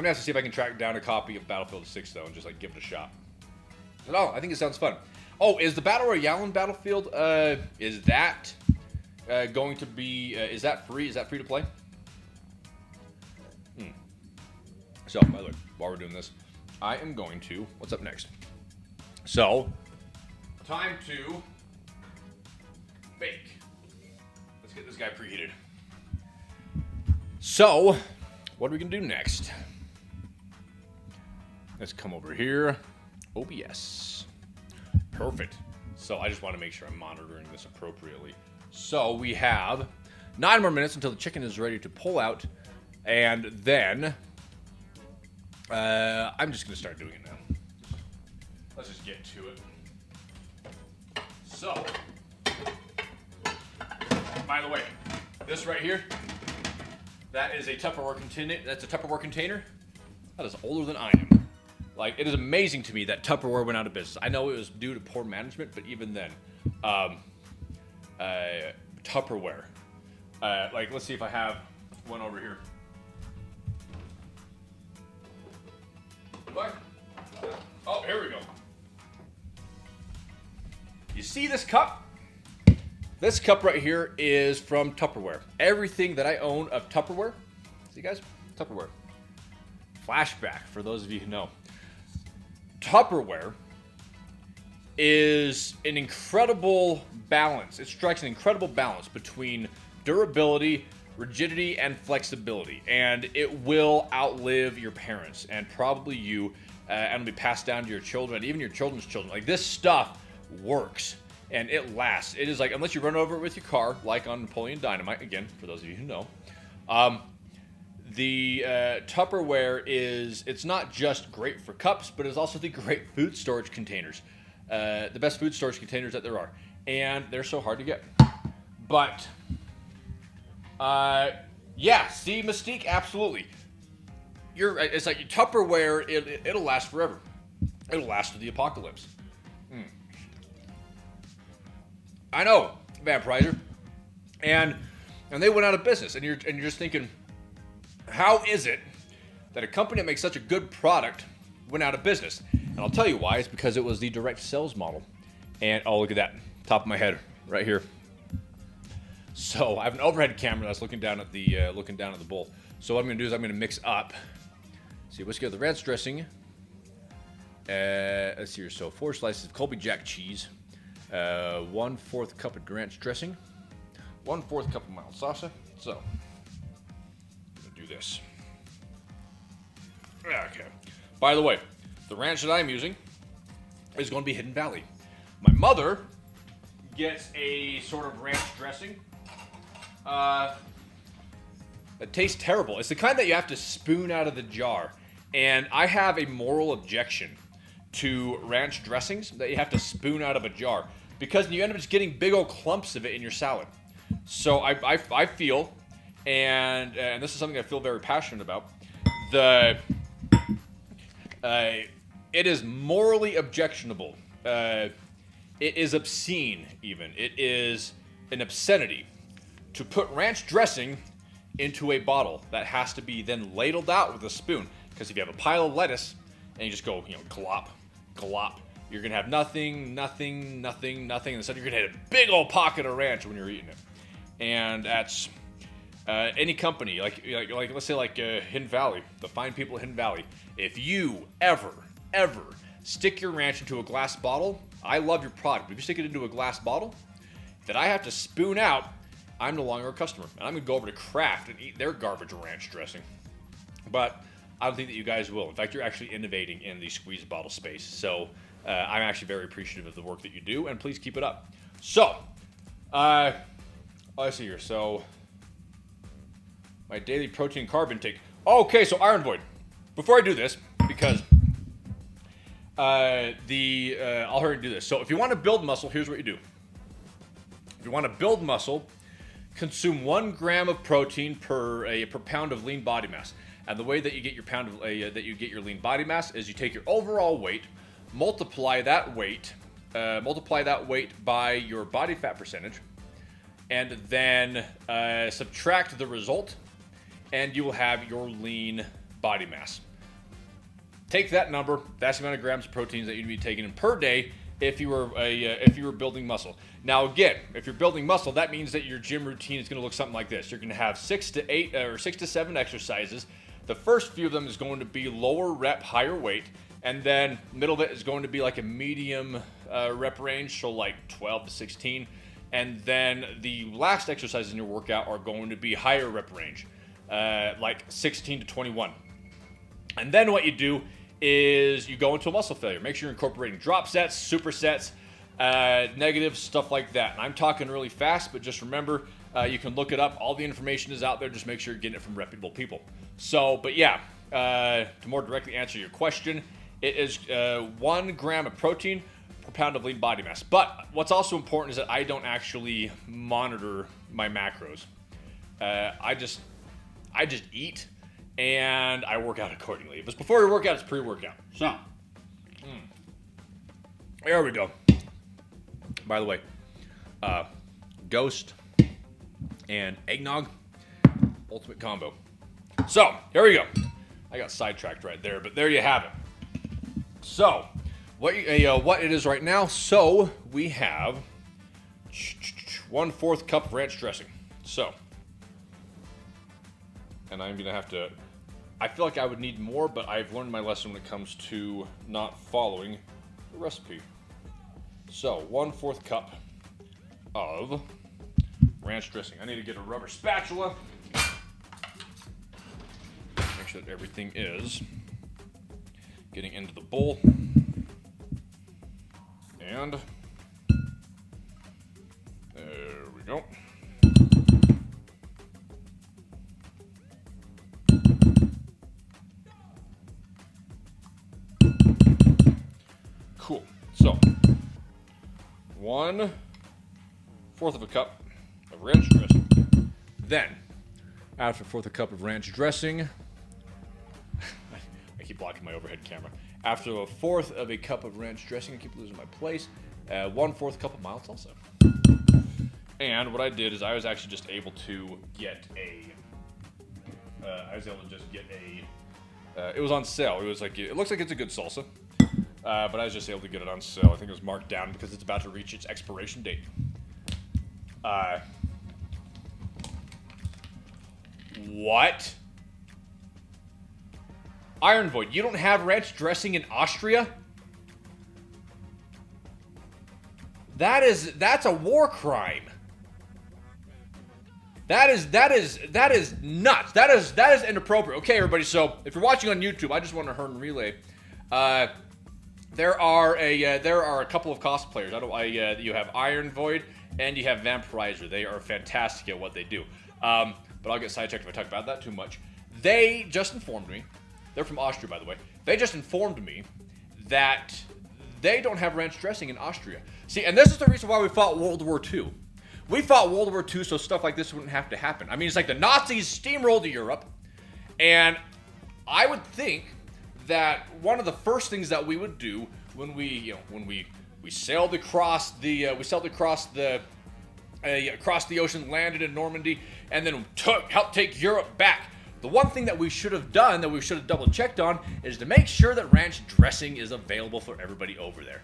gonna have to see if I can track down a copy of Battlefield 6 though, and just give it a shot. But I think it sounds fun. Oh, is the Battle Royale in Battlefield? Is that going to be? Is that free? Is that free to play? So, by the way, while we're doing this, I am going to. What's up next? So, time to bake. Let's get this guy preheated. So, what are we gonna do next? Let's come over here. OBS. Perfect. So I just want to make sure I'm monitoring this appropriately. So we have 9 more minutes until the chicken is ready to pull out. And then I'm just going to start doing it now. Let's just get to it. So, by the way, this right here, that is a Tupperware container. That's a Tupperware container. That is older than I am. It is amazing to me that Tupperware went out of business. I know it was due to poor management, but even then, Tupperware. Let's see if I have one over here. What? Oh, here we go. You see this cup? This cup right here is from Tupperware. Everything that I own of Tupperware, see guys? Tupperware. Flashback, for those of you who know. Tupperware is an incredible balance. It strikes an incredible balance between durability, rigidity, and flexibility. And it will outlive your parents and probably you, and will be passed down to your children and even your children's children. This stuff works and it lasts. It is unless you run over it with your car, like on Napoleon Dynamite, again, for those of you who know, the Tupperware it's not just great for cups, but it's also the great food storage containers. The best food storage containers that there are. And they're so hard to get. But, yeah, see, Mystique, absolutely. It's like Tupperware, it'll last forever. It'll last through the apocalypse. I know, Kreyzer. And they went out of business, and you're just thinking, how is it that a company that makes such a good product went out of business? And I'll tell you why. It's because it was the direct sales model. And oh, look at that, top of my head, right here. So I have an overhead camera that's looking down at the bowl. So what I'm gonna do is I'm gonna mix up. See, let's get the ranch dressing. Let's see here. So 4 slices of Colby Jack cheese, 1/4 cup of ranch dressing, 1/4 cup of mild salsa. So I'm gonna do this. Okay. By the way, the ranch that I'm using is going to be Hidden Valley. My mother gets a sort of ranch dressing. It tastes terrible. It's the kind that you have to spoon out of the jar. And I have a moral objection to ranch dressings that you have to spoon out of a jar, because you end up just getting big old clumps of it in your salad. So I feel, and this is something I feel very passionate about, it is morally objectionable. It is obscene, even. It is an obscenity to put ranch dressing into a bottle that has to be then ladled out with a spoon. Because if you have a pile of lettuce and you just go, glop, glop, you're going to have nothing, nothing, nothing, nothing. And instead, you're going to hit a big old pocket of ranch when you're eating it. And that's any company, like let's say Hidden Valley, the fine people at Hidden Valley. If you ever stick your ranch into a glass bottle, I love your product, but if you stick it into a glass bottle that I have to spoon out, I'm no longer a customer. And I'm going to go over to Kraft and eat their garbage ranch dressing. But I don't think that you guys will. In fact, you're actually innovating in the squeeze bottle space. So I'm actually very appreciative of the work that you do, and please keep it up. So, let's see here. So, my daily protein carb intake. Okay, so Iron Void. Before I do this, because I'll hurry and do this. So, if you want to build muscle, here's what you do. If you want to build muscle, consume 1 gram of protein per pound of lean body mass. And the way that you get your lean body mass is you take your overall weight, multiply that weight by your body fat percentage, and then subtract the result, and you will have your lean body mass. Take that number. That's the amount of grams of proteins that you'd be taking in per day if you were building muscle. Now again, if you're building muscle, that means that your gym routine is going to look something like this. You're going to have 6 to 7 exercises. The first few of them is going to be lower rep, higher weight, and then middle of it is going to be like a medium rep range, so like 12 to 16. And then the last exercises in your workout are going to be higher rep range, like 16 to 21. And then what you do is you go into a muscle failure. Make sure you're incorporating drop sets, supersets, negatives, stuff like that. And I'm talking really fast, but just remember, you can look it up. All the information is out there. Just make sure you're getting it from reputable people. So, but yeah, to more directly answer your question, it is 1 gram of protein per pound of lean body mass. But what's also important is that I don't actually monitor my macros. I just eat and I work out accordingly. If it's before your workout, it's pre-workout. So, there we go. By the way, Ghost and eggnog, ultimate combo. So, here we go. I got sidetracked right there, but there you have it. So, what it is right now, so we have 1/4 cup of ranch dressing. So, and I'm going to have to, I feel like I would need more, but I've learned my lesson when it comes to not following the recipe. So, 1/4 cup of ranch dressing. I need to get a rubber spatula. Make sure that everything is getting into the bowl. And there we go. Cool. So, 1/4 of a cup of ranch dressing. Then, after 1/4 cup of ranch dressing, I keep blocking my overhead camera. After 1/4 of a cup of ranch dressing, I keep losing my place. 1/4 cup of mild salsa. And what I did is I was actually just able to get it was on sale. It was like, it looks like it's a good salsa. But I was just able to get it on sale. I think it was marked down because it's about to reach its expiration date. What? Iron Void, you don't have ranch dressing in Austria? That's a war crime. That is nuts. That is inappropriate. Okay, everybody. So if you're watching on YouTube, I just want to hurry and relay. There are a couple of cosplayers. You have Iron Void and you have Vampirizer. They are fantastic at what they do. But I'll get sidetracked if I talk about that too much. They just informed me. They're from Austria, by the way. They just informed me that they don't have ranch dressing in Austria. See, and this is the reason why we fought World War II. We fought World War II so stuff like this wouldn't have to happen. I mean, it's like the Nazis steamrolled Europe, and I would think that one of the first things that we would do when we sailed across the ocean, landed in Normandy, and then helped take Europe back. The one thing that we should have done, that we should have double checked on, is to make sure that ranch dressing is available for everybody over there.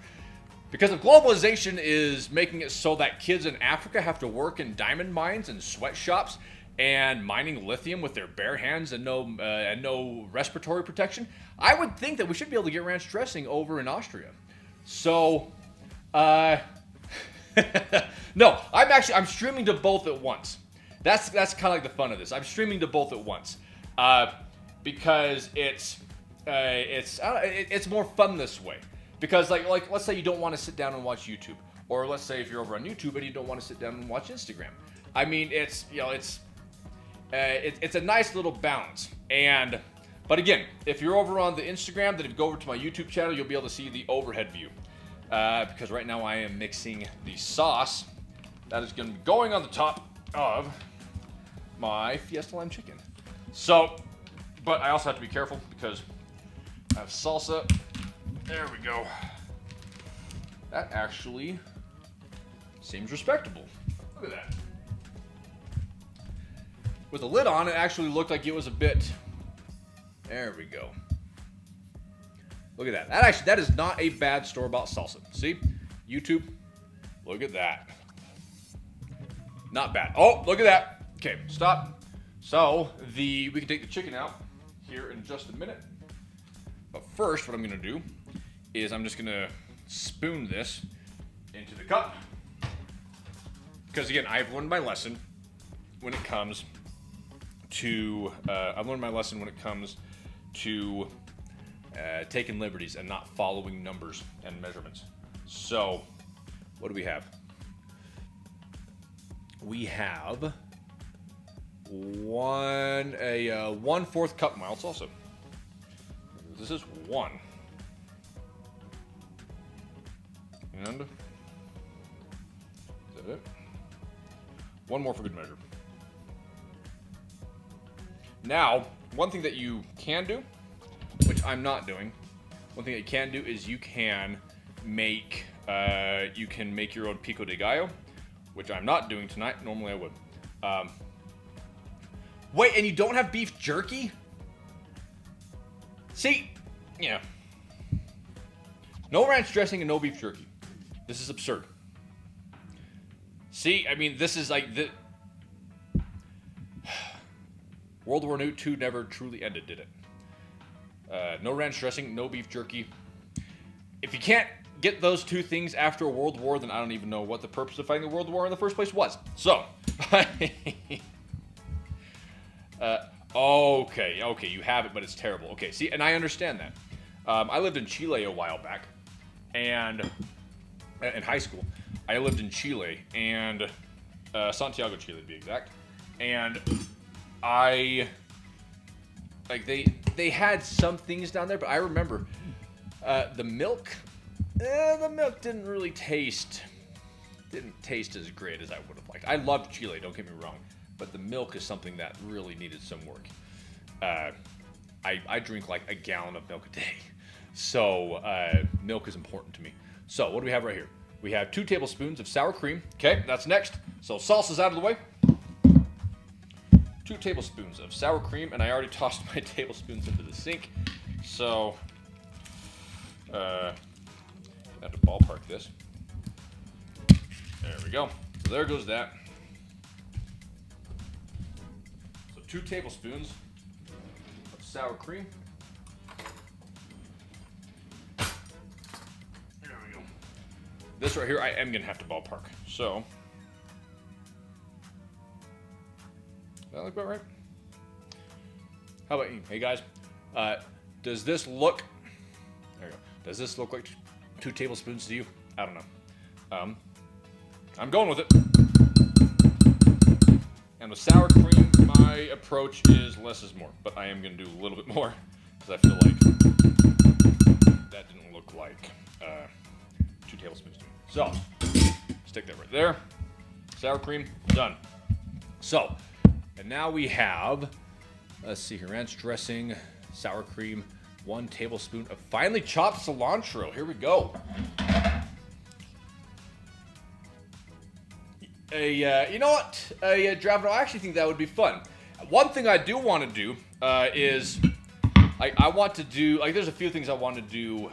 Because if globalization is making it so that kids in Africa have to work in diamond mines and sweatshops and mining lithium with their bare hands and no respiratory protection, I would think that we should be able to get ranch dressing over in Austria. So, No, I'm streaming to both at once. That's kind of like the fun of this. I'm streaming to both at once because it's more fun this way. Because like let's say you don't want to sit down and watch YouTube, or let's say if you're over on YouTube and you don't want to sit down and watch Instagram. I mean, it's a nice little balance. But again, if you're over on the Instagram, then if you go over to my YouTube channel, you'll be able to see the overhead view. Because right now I am mixing the sauce that is going to be going on the top of my Fiesta lime chicken. So, but I also have to be careful because I have salsa. There we go. That actually seems respectable. Look at that. With the lid on, it actually looked like it was a bit. There we go. Look at that. That is not a bad store-bought salsa. See? YouTube. Look at that. Not bad. Oh, look at that. Okay, stop. So, we can take the chicken out here in just a minute. But first, what I'm going to do is I'm just going to spoon this into the cup. Because again, I've learned my lesson when it comes to taking liberties and not following numbers and measurements. So, what do we have? We have 1/4 cup mild salsa. This is 1. And is that it? 1 more for good measure. Now, one thing that you can do, which I'm not doing, one thing that you can do is you can make your own pico de gallo, which I'm not doing tonight. Normally I would. Wait, and you don't have beef jerky? See, yeah. No ranch dressing and no beef jerky. This is absurd. See, I mean, this is like the World War II never truly ended, did it? No ranch dressing, no beef jerky. If you can't get those two things after a world war, then I don't even know what the purpose of fighting the world war in the first place was. So, okay, you have it, but it's terrible. Okay, see, and I understand that. I lived in Chile a while back, and in high school, I lived in Chile, and Santiago, Chile, to be exact, and they had some things down there, but I remember the milk didn't really taste as great as I would have liked. I loved Chile, don't get me wrong, but the milk is something that really needed some work. I drink like a gallon of milk a day, so milk is important to me. So what do we have right here? We have 2 tablespoons of sour cream. Okay, that's next. So salsa's out of the way. 2 tablespoons of sour cream, and I already tossed my tablespoons into the sink. So, I have to ballpark this. There we go. So there goes that. So 2 tablespoons of sour cream. There we go. This right here, I am gonna have to ballpark. So. Does that look about right? How about you? Hey guys, does this look? There you go. Does this look like 2 tablespoons to you? I don't know. I'm going with it. And with sour cream, my approach is less is more, but I am going to do a little bit more because I feel like that didn't look like 2 tablespoons to me. So stick that right there. Sour cream done. So. And now we have, let's see here, ranch dressing, sour cream, 1 tablespoon of finely chopped cilantro. Here we go. You know what, Dravno, I actually think that would be fun. One thing I do want to do is, I want to do, like, there's a few things I want to do,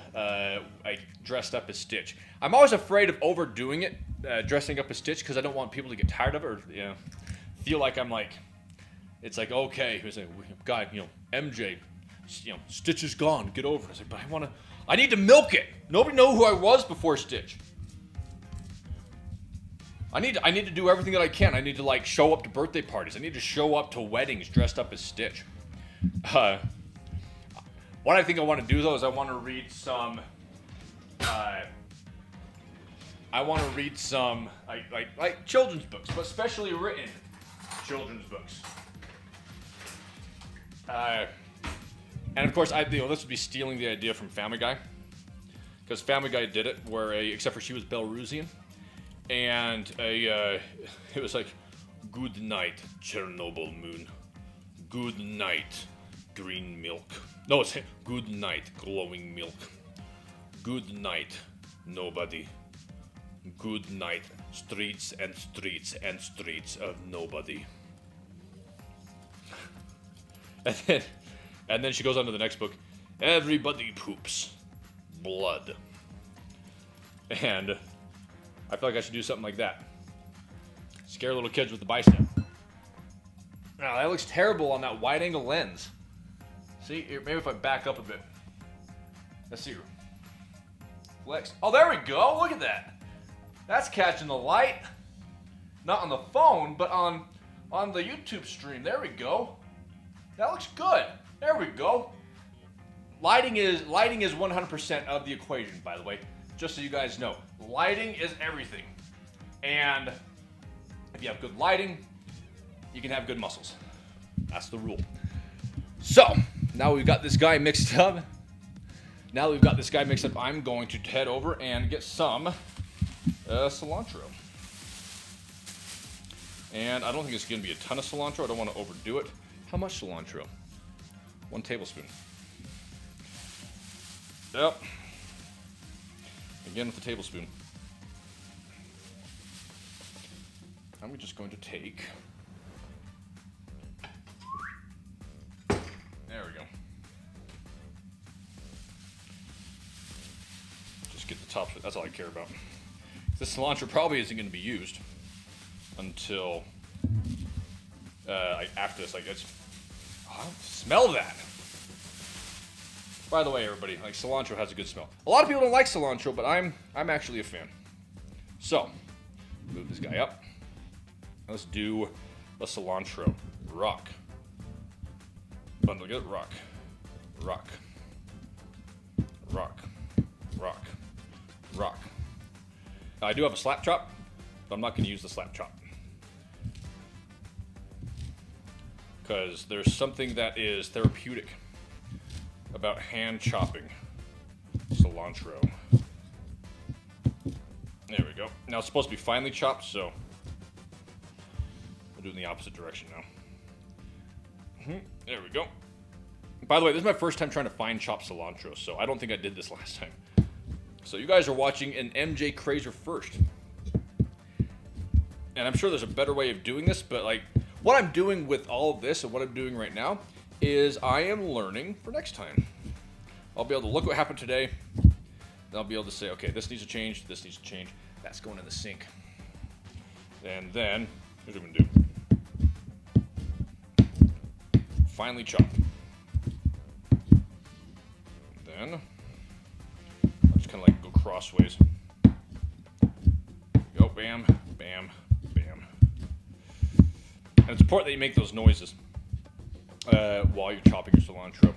like, dressed up as Stitch. I'm always afraid of overdoing it, dressing up as Stitch, because I don't want people to get tired of it, or, you know, feel like I'm like, it's like, okay, he's like, guy, you know, MJ, you know, Stitch is gone, get over it. I was like, but I need to milk it. Nobody knew who I was before Stitch. I need to do everything that I can. I need to like show up to birthday parties. I need to show up to weddings dressed up as Stitch. What I think I want to do though is I want to read some. I want to read some like children's books, but specially written children's books. And of course, this would be stealing the idea from Family Guy, because Family Guy did it, where except for she was Belarusian, and it was like, "Good night, Chernobyl moon. Good night, green milk." No, it's "Good night, glowing milk. Good night, nobody. Good night, streets and streets and streets of nobody." And then she goes on to the next book. "Everybody poops blood." And I feel like I should do something like that. Scare little kids with the bicep. Now, that looks terrible on that wide-angle lens. See, maybe if I back up a bit. Let's see. Flex. Oh, there we go. Look at that. That's catching the light. Not on the phone, but on the YouTube stream. There we go. That looks good. There we go. Lighting is 100% of the equation, by the way. Just so you guys know. Lighting is everything. And if you have good lighting, you can have good muscles. That's the rule. So, now we've got this guy mixed up. I'm going to head over and get some cilantro. And I don't think it's going to be a ton of cilantro. I don't want to overdo it. How much cilantro? 1 tablespoon. Yep. Again with the tablespoon. I'm just going to take... There we go. Just get the top. That's all I care about. This cilantro probably isn't going to be used until after this. Smell that. By the way, everybody, cilantro has a good smell. A lot of people don't like cilantro, but I'm actually a fan. So, move this guy up. Let's do the cilantro. Rock. Bundle it. Rock. Rock. Rock. Rock. Rock. I do have a slap chop, but I'm not going to use the slap chop. Because there's something that is therapeutic about hand chopping cilantro. There we go. Now it's supposed to be finely chopped, so we'll do it in the opposite direction now. There we go. By the way, this is my first time trying to fine chop cilantro, so I don't think I did this last time. So you guys are watching an MJ Kreyzer first. And I'm sure there's a better way of doing this, but what I'm doing with all of this and what I'm doing right now is I am learning for next time. I'll be able to look what happened today. Then I'll be able to say, okay, this needs to change, this needs to change. That's going in the sink. And then, here's what I'm going to do. Finely chop. Then, I'll just kind of go crossways. Go, bam, bam, bam. And it's important that you make those noises while you're chopping your cilantro.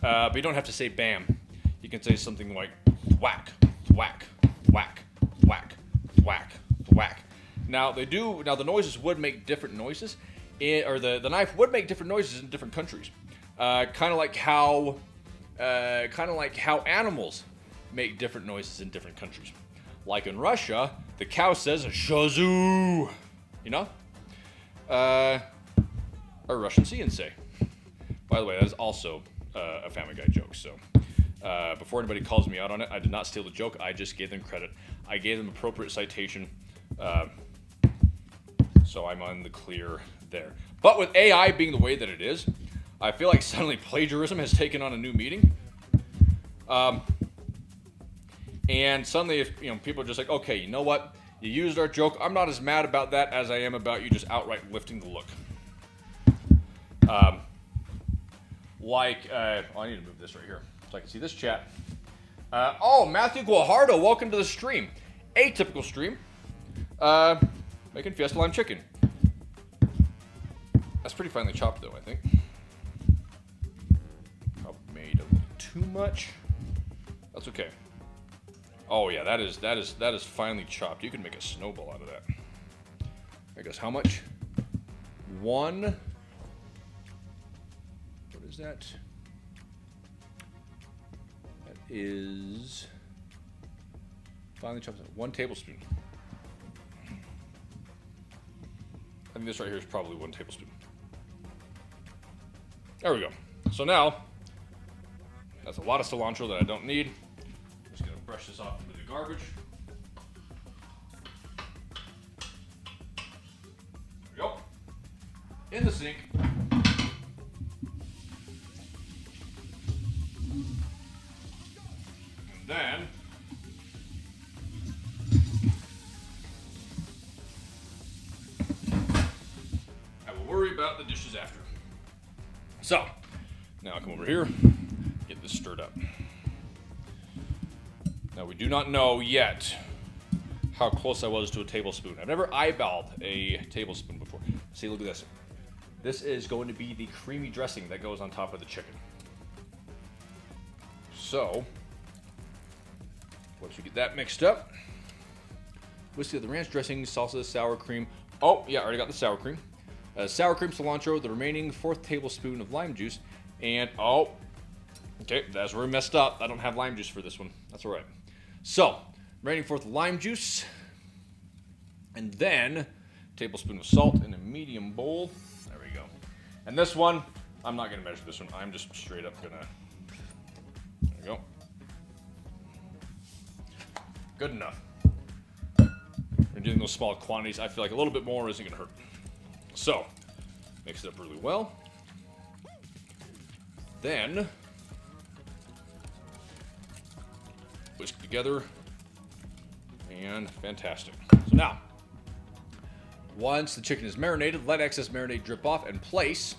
But you don't have to say bam. You can say something like whack, whack, whack, whack, whack, whack. Now the noises would make different noises, or the knife would make different noises in different countries. Kind of like how animals make different noises in different countries. Like in Russia, the cow says shazoo, you know? Or Russian see and say. By the way, that is also a Family Guy joke, so before anybody calls me out on it, I did not steal the joke, I just gave them credit. I gave them appropriate citation, so I'm on the clear there. But with AI being the way that it is, I feel like suddenly plagiarism has taken on a new meaning. And suddenly, people are just like, okay, you know what? You used our joke. I'm not as mad about that as I am about you just outright lifting the look. I need to move this right here so I can see this chat. Matthew Guajardo, welcome to the stream. Atypical stream. making Fiesta lime chicken. That's pretty finely chopped, though, I think. Probably made a little too much. That's okay. Oh yeah, that is finely chopped. You can make a snowball out of that. I guess how much? What is that? That is finely chopped. 1 tablespoon. I think this right here is probably 1 tablespoon. There we go. So now, that's a lot of cilantro that I don't need. I'm just gonna brush this off into the garbage. There we go. In the sink. And then, I will worry about the dishes after. So, now I'll come over here, get this stirred up. Now we do not know yet how close I was to a tablespoon. I've never eyeballed a tablespoon before. See, look at this. This is going to be the creamy dressing that goes on top of the chicken. So, once we get that mixed up, whiskey of the ranch dressing, salsa, sour cream. Oh, yeah, I already got the sour cream. Sour cream, cilantro, the remaining 4th tablespoon of lime juice, and oh, okay, that's where we messed up. I don't have lime juice for this one. That's all right. So, remaining 4th lime juice, and then tablespoon of salt in a medium bowl. There we go. And this one, I'm not gonna measure this one. I'm just straight up gonna. There we go. Good enough. When doing those small quantities, I feel like a little bit more isn't gonna hurt. So, mix it up really well. Then, whisk together, and fantastic. So now, once the chicken is marinated, let excess marinade drip off and place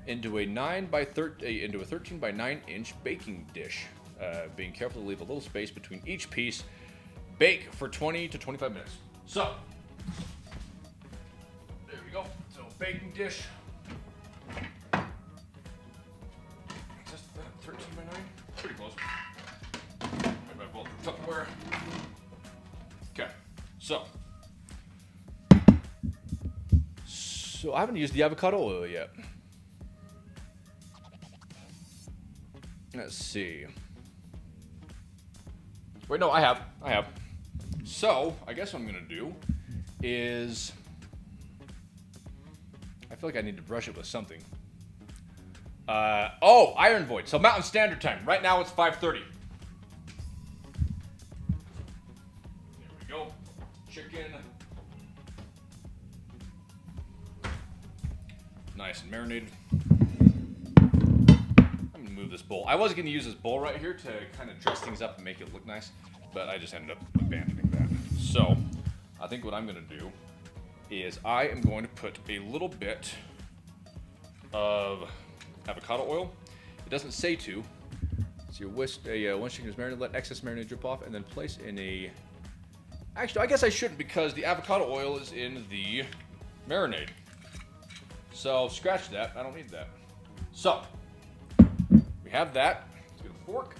into a 13 by 9 inch baking dish. Being careful to leave a little space between each piece. Bake for 20 to 25 minutes. So, there we go. So, baking dish. Is this 13 by 9? Pretty close. Maybe I both Tupperware. Okay. So I haven't used the avocado oil yet. Let's see. Wait, no, I have. So, I guess what I'm gonna do is, I feel like I need to brush it with something. Iron Void. So Mountain Standard Time. Right now it's 5:30. There we go. Chicken. Nice and marinated. I'm gonna move this bowl. I was gonna use this bowl right here to kind of dress things up and make it look nice, but I just ended up abandoning that. So, I think what I'm gonna do is I am going to put a little bit of avocado oil. It doesn't say to. So once chicken is marinated, let excess marinade drip off, and then place in a. Actually, I guess I shouldn't because the avocado oil is in the marinade. So scratch that. I don't need that. So we have that. Let's get a fork.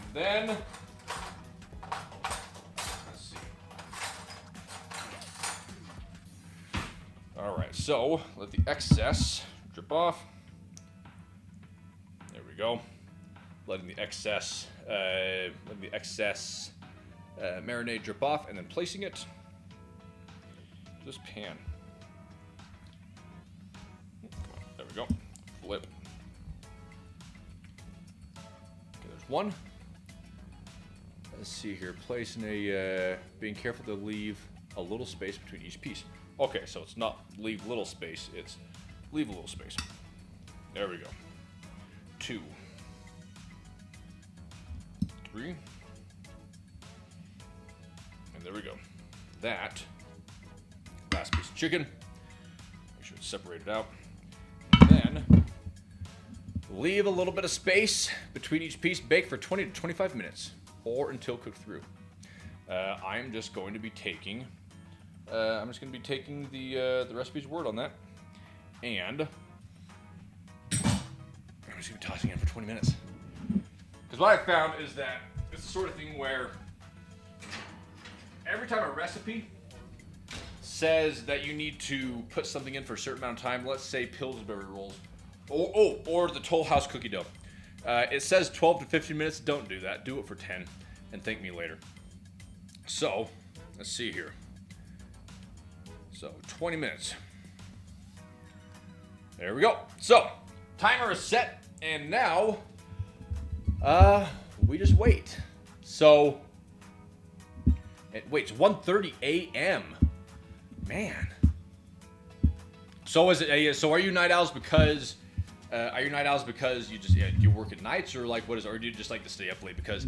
And then let's see. All right. So let the excess drip off. There we go. Letting the excess marinade drip off, and then placing it. This pan. There we go. Flip. Okay, there's one. Let's see here. Placing a. Being careful to leave a little space between each piece. Okay, so it's not leave little space. It's leave a little space. There we go. 2, 3, and there we go. That. Last piece of chicken. Make sure it's separated out. And then leave a little bit of space between each piece. Bake for 20 to 25 minutes or until cooked through. I'm just going to be taking. I'm just going to be taking the recipe's word on that, and I'm just going to be tossing it in for 20 minutes. Because what I found is that it's the sort of thing where every time a recipe says that you need to put something in for a certain amount of time, let's say Pillsbury rolls, or the Toll House cookie dough. It says 12 to 15 minutes. Don't do that. Do it for 10 and thank me later. So, let's see here. So, 20 minutes. There we go. So, timer is set, and now we just wait. So, wait, it's 1:30 a.m. Man. So is it? So are you night owls because? Are you night owls because you just you work at nights, or like what is? Or do you just like to stay up late? Because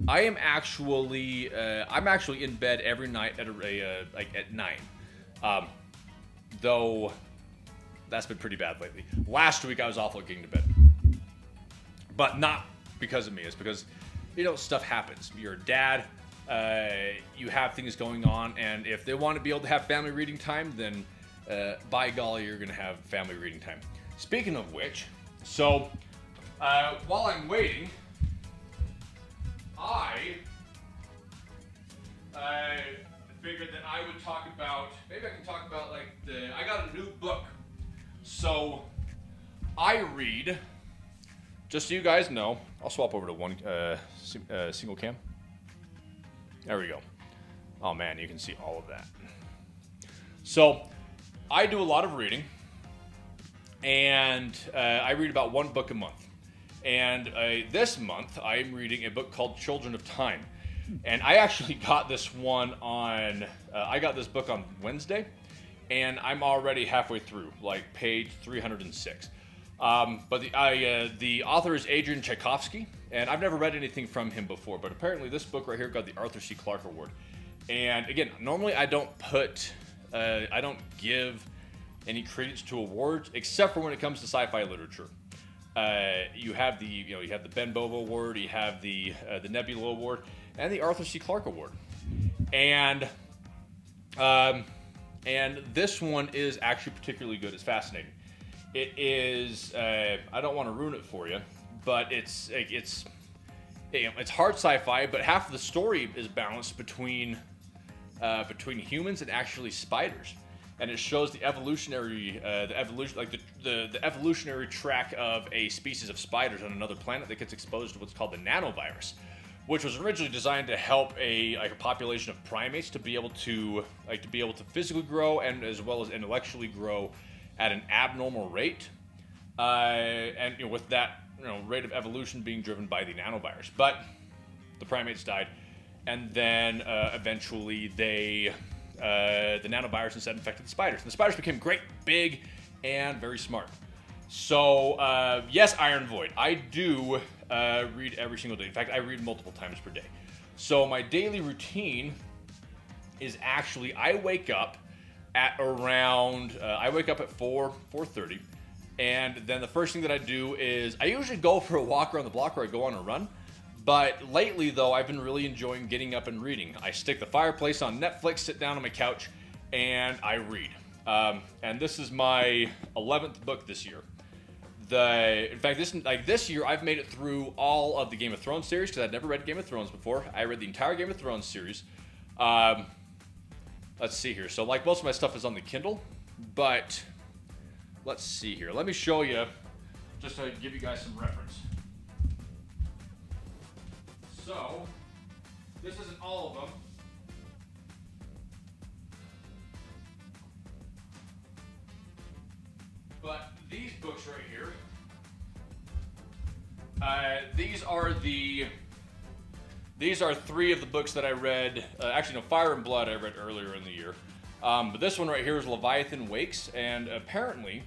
I am actually I'm actually in bed every night at like at 9. Though that's been pretty bad lately. Last week I was awful at getting to bed, but not because of me. It's because stuff happens. You're a dad. You have things going on, and if they want to be able to have family reading time, then by golly, you're going to have family reading time. Speaking of which, so while I'm waiting, I figured that I would talk about, maybe I can talk about like I got a new book. So I read, just so you guys know, I'll swap over to one single cam. There we go. Oh man, you can see all of that. So I do a lot of reading, and I read about one book a month. And this month, I'm reading a book called Children of Time. And I actually got this one on, I got this book on Wednesday, and I'm already halfway through, like page 306. But the author is Adrian Tchaikovsky, and I've never read anything from him before, but apparently this book right here got the Arthur C. Clarke Award. And again, normally I don't give any credence to awards, except for when it comes to sci-fi literature. You have the Ben Bova Award, you have the Nebula Award, and the Arthur C. Clarke Award. And this one is actually particularly good. It's fascinating. It is. I don't want to ruin it for you, but it's hard sci-fi. But half of the story is balanced between humans and actually spiders, and it shows the evolutionary track of a species of spiders on another planet that gets exposed to what's called the nanovirus, which was originally designed to help a population of primates to be able to physically grow and as well as intellectually grow at an abnormal rate, and with that rate of evolution being driven by the nanovirus. But the primates died, and then eventually the nanovirus instead infected the spiders. And the spiders became great, big, and very smart. So yes, Iron Void, I do read every single day. In fact, I read multiple times per day. So my daily routine is actually I wake up at around, I wake up at 4:30, and then the first thing that I do is I usually go for a walk around the block or I go on a run. But lately, though, I've been really enjoying getting up and reading. I stick the fireplace on Netflix, sit down on my couch, and I read. And this is my 11th book this year. In fact, this year I've made it through all of the Game of Thrones series because I'd never read Game of Thrones before. I read the entire Game of Thrones series. Let's see here. So, like, most of my stuff is on the Kindle, but let's see here. Let me show you, just to give you guys some reference. So, this isn't all of them. But these books right here, these are three of the books that I read. Actually, no, Fire and Blood I read earlier in the year. But this one right here is Leviathan Wakes, and apparently,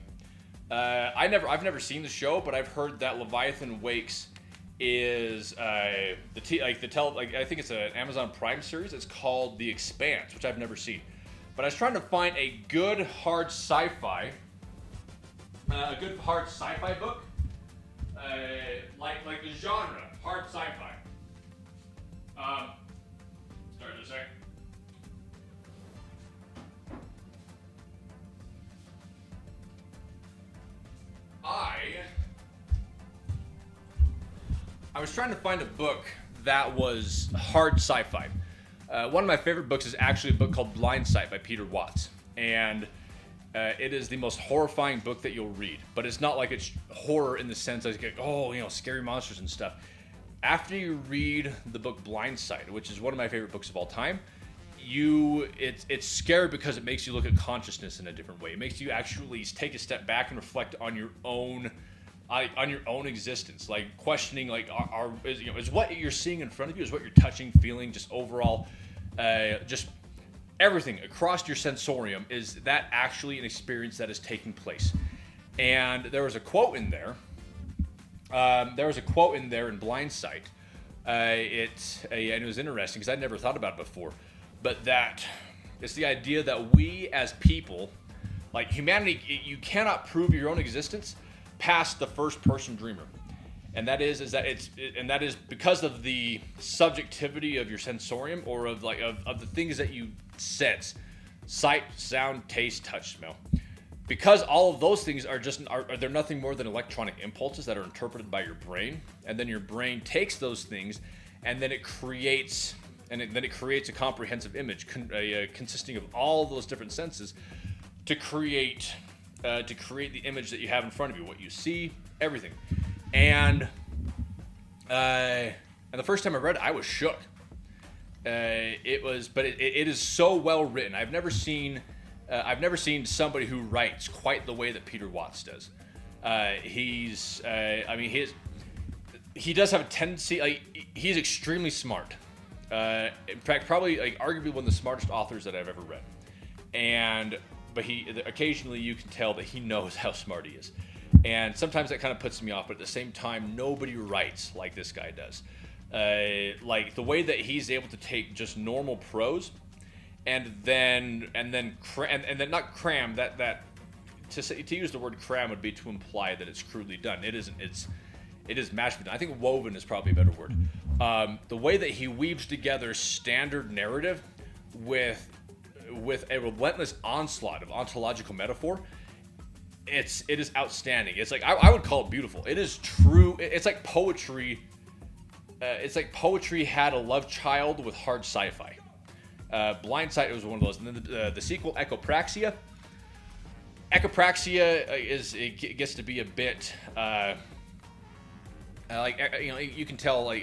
I've never seen the show, but I've heard that Leviathan Wakes is I think it's an Amazon Prime series. It's called The Expanse, which I've never seen. But I was trying to find a good hard sci-fi book, like the genre hard sci-fi. Start in a sec. I was trying to find a book that was hard sci-fi. One of my favorite books is actually a book called Blind Sight by Peter Watts. And it is the most horrifying book that you'll read. But it's not like it's horror in the sense like, oh, you know, scary monsters and stuff. After you read the book Blind Sight, which is one of my favorite books of all time, it's scary because it makes you look at consciousness in a different way. It makes you actually take a step back and reflect on your own existence, like questioning, like is what you're seeing in front of you, is what you're touching, feeling, just overall, just everything across your sensorium, is that actually an experience that is taking place? And there was a quote in there. In Blind Sight. And it was interesting because I'd never thought about it before. But that it's the idea that we as people, like humanity, you cannot prove your own existence past the first person dreamer. And that is because of the subjectivity of your sensorium, or of the things that you sense: sight, sound, taste, touch, smell. Because all of those things they're nothing more than electronic impulses that are interpreted by your brain, and then your brain takes those things, and then it creates a comprehensive image consisting of all of those different senses to create the image that you have in front of you, what you see, everything. And the first time I read it, I was shook. It is so well written. I've never seen somebody who writes quite the way that Peter Watts does. He does have a tendency. He's extremely smart. In fact, probably arguably one of the smartest authors that I've ever read. But occasionally you can tell that he knows how smart he is. And sometimes that kind of puts me off. But at the same time, nobody writes like this guy does. Like the way that he's able to take just normal prose and then not cram that to use the word cram would be to imply that it's crudely done. It isn't. It is mashed. I think woven is probably a better word. The way that he weaves together standard narrative with a relentless onslaught of ontological metaphor, it is outstanding. It's like I would call it beautiful. It is true. It's like poetry. It's like poetry had a love child with hard sci-fi. Blind Sight was one of those, and then the sequel, Echopraxia. It gets to be a bit you can tell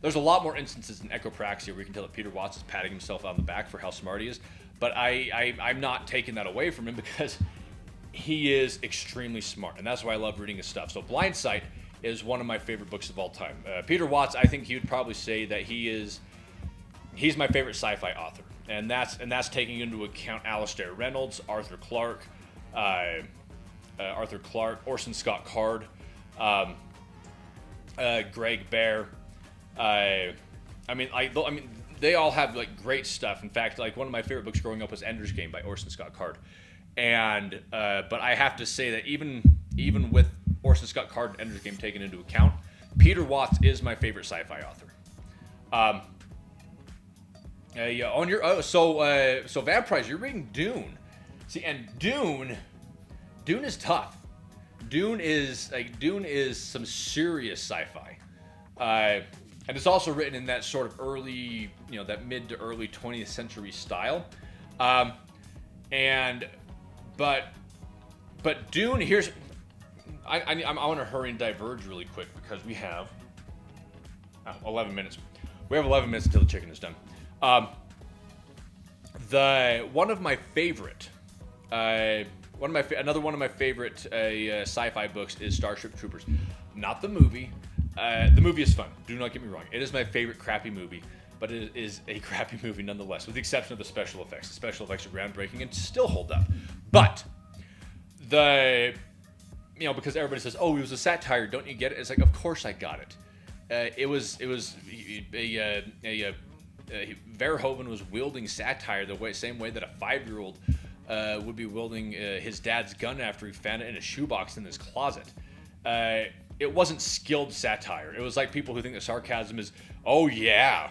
there's a lot more instances in Echopraxia where you can tell that Peter Watts is patting himself on the back for how smart he is, but I'm not taking that away from him because he is extremely smart, and that's why I love reading his stuff. So Blind Sight is one of my favorite books of all time. Peter Watts, I think he would probably say that he's my favorite sci-fi author, and that's taking into account Alastair Reynolds, Arthur Clarke, Orson Scott Card, Greg Bear. They all have great stuff. In fact, one of my favorite books growing up was Ender's Game by Orson Scott Card, and but I have to say that even with Orson Scott Card and Ender's Game taken into account, Peter Watts is my favorite sci-fi author. So Vampires, you're reading Dune. See, and Dune is tough. Dune is some serious sci-fi. And it's also written in that sort of early, that mid to early 20th century style. But Dune, I want to hurry and diverge really quick because we have 11 minutes. We have 11 minutes until the chicken is done. One of my favorite sci-fi books is Starship Troopers. Not the movie. The movie is fun. Do not get me wrong. It is my favorite crappy movie, but it is a crappy movie nonetheless, with the exception of the special effects. The special effects are groundbreaking and still hold up. But because everybody says, "Oh, it was a satire. Don't you get it?" It's like, of course I got it. Verhoeven was wielding satire the same way that a 5-year-old would be wielding his dad's gun after he found it in a shoebox in his closet. It wasn't skilled satire. It was like people who think that sarcasm is, oh yeah,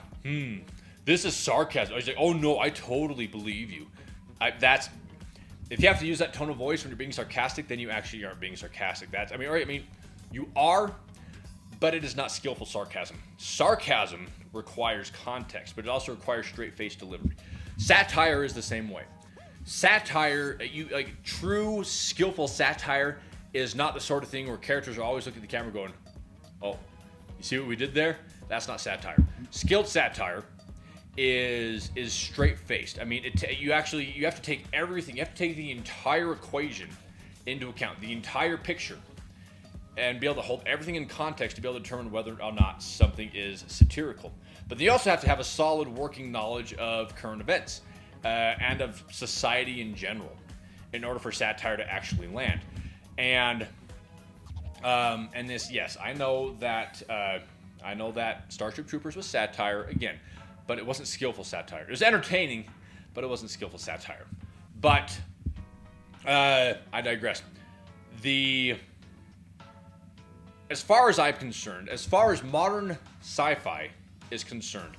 this is sarcasm. I was like, oh no, I totally believe you. If you have to use that tone of voice when you're being sarcastic, then you actually aren't being sarcastic. You are, but it is not skillful sarcasm. Sarcasm requires context, but it also requires straight-faced delivery. Satire is the same way. Satire, true skillful satire is not the sort of thing where characters are always looking at the camera going, "Oh, you see what we did there? That's not satire." Skilled satire is straight-faced. I mean, you have to take everything. You have to take the entire equation into account, the entire picture, and be able to hold everything in context to be able to determine whether or not something is satirical. But you also have to have a solid working knowledge of current events and of society in general in order for satire to actually land. And this, yes, I know that Starship Troopers was satire again, but it wasn't skillful satire. It was entertaining, but it wasn't skillful satire. But I digress. As far as I'm concerned, as far as modern sci-fi is concerned,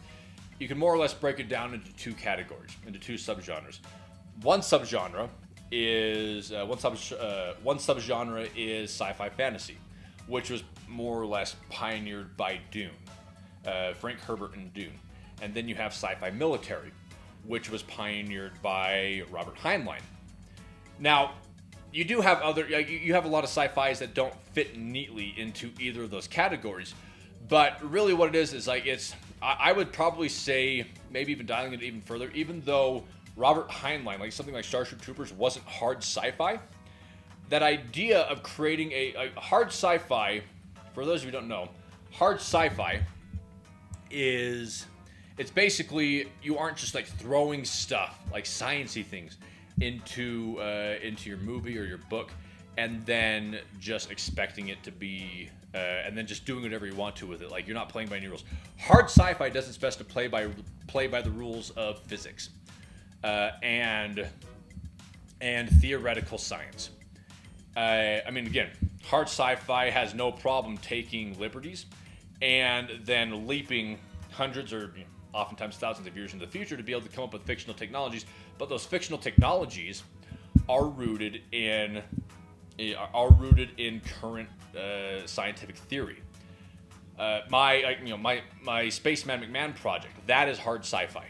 you can more or less break it down into two categories, into two subgenres. One subgenre is sci-fi fantasy, which was more or less pioneered by Dune, Frank Herbert and Dune. And then you have sci-fi military, which was pioneered by Robert Heinlein. Now, you do have you have a lot of sci-fis that don't fit neatly into either of those categories, but really what it is I would probably say, maybe even dialing it even further, even though Robert Heinlein, like something like Starship Troopers, wasn't hard sci-fi, that idea of creating a hard sci-fi, for those of you who don't know, hard sci-fi it's basically, you aren't just like throwing stuff, like sciencey things, into your movie or your book, and then just expecting it to be, and then just doing whatever you want to with it. Like, you're not playing by any rules. Hard sci-fi does its best to play by the rules of physics, and theoretical science. I mean, again, hard sci-fi has no problem taking liberties, and then leaping hundreds or oftentimes thousands of years into the future to be able to come up with fictional technologies. But those fictional technologies are rooted in current scientific theory. My Spaceman McMahon project, that is hard sci-fi.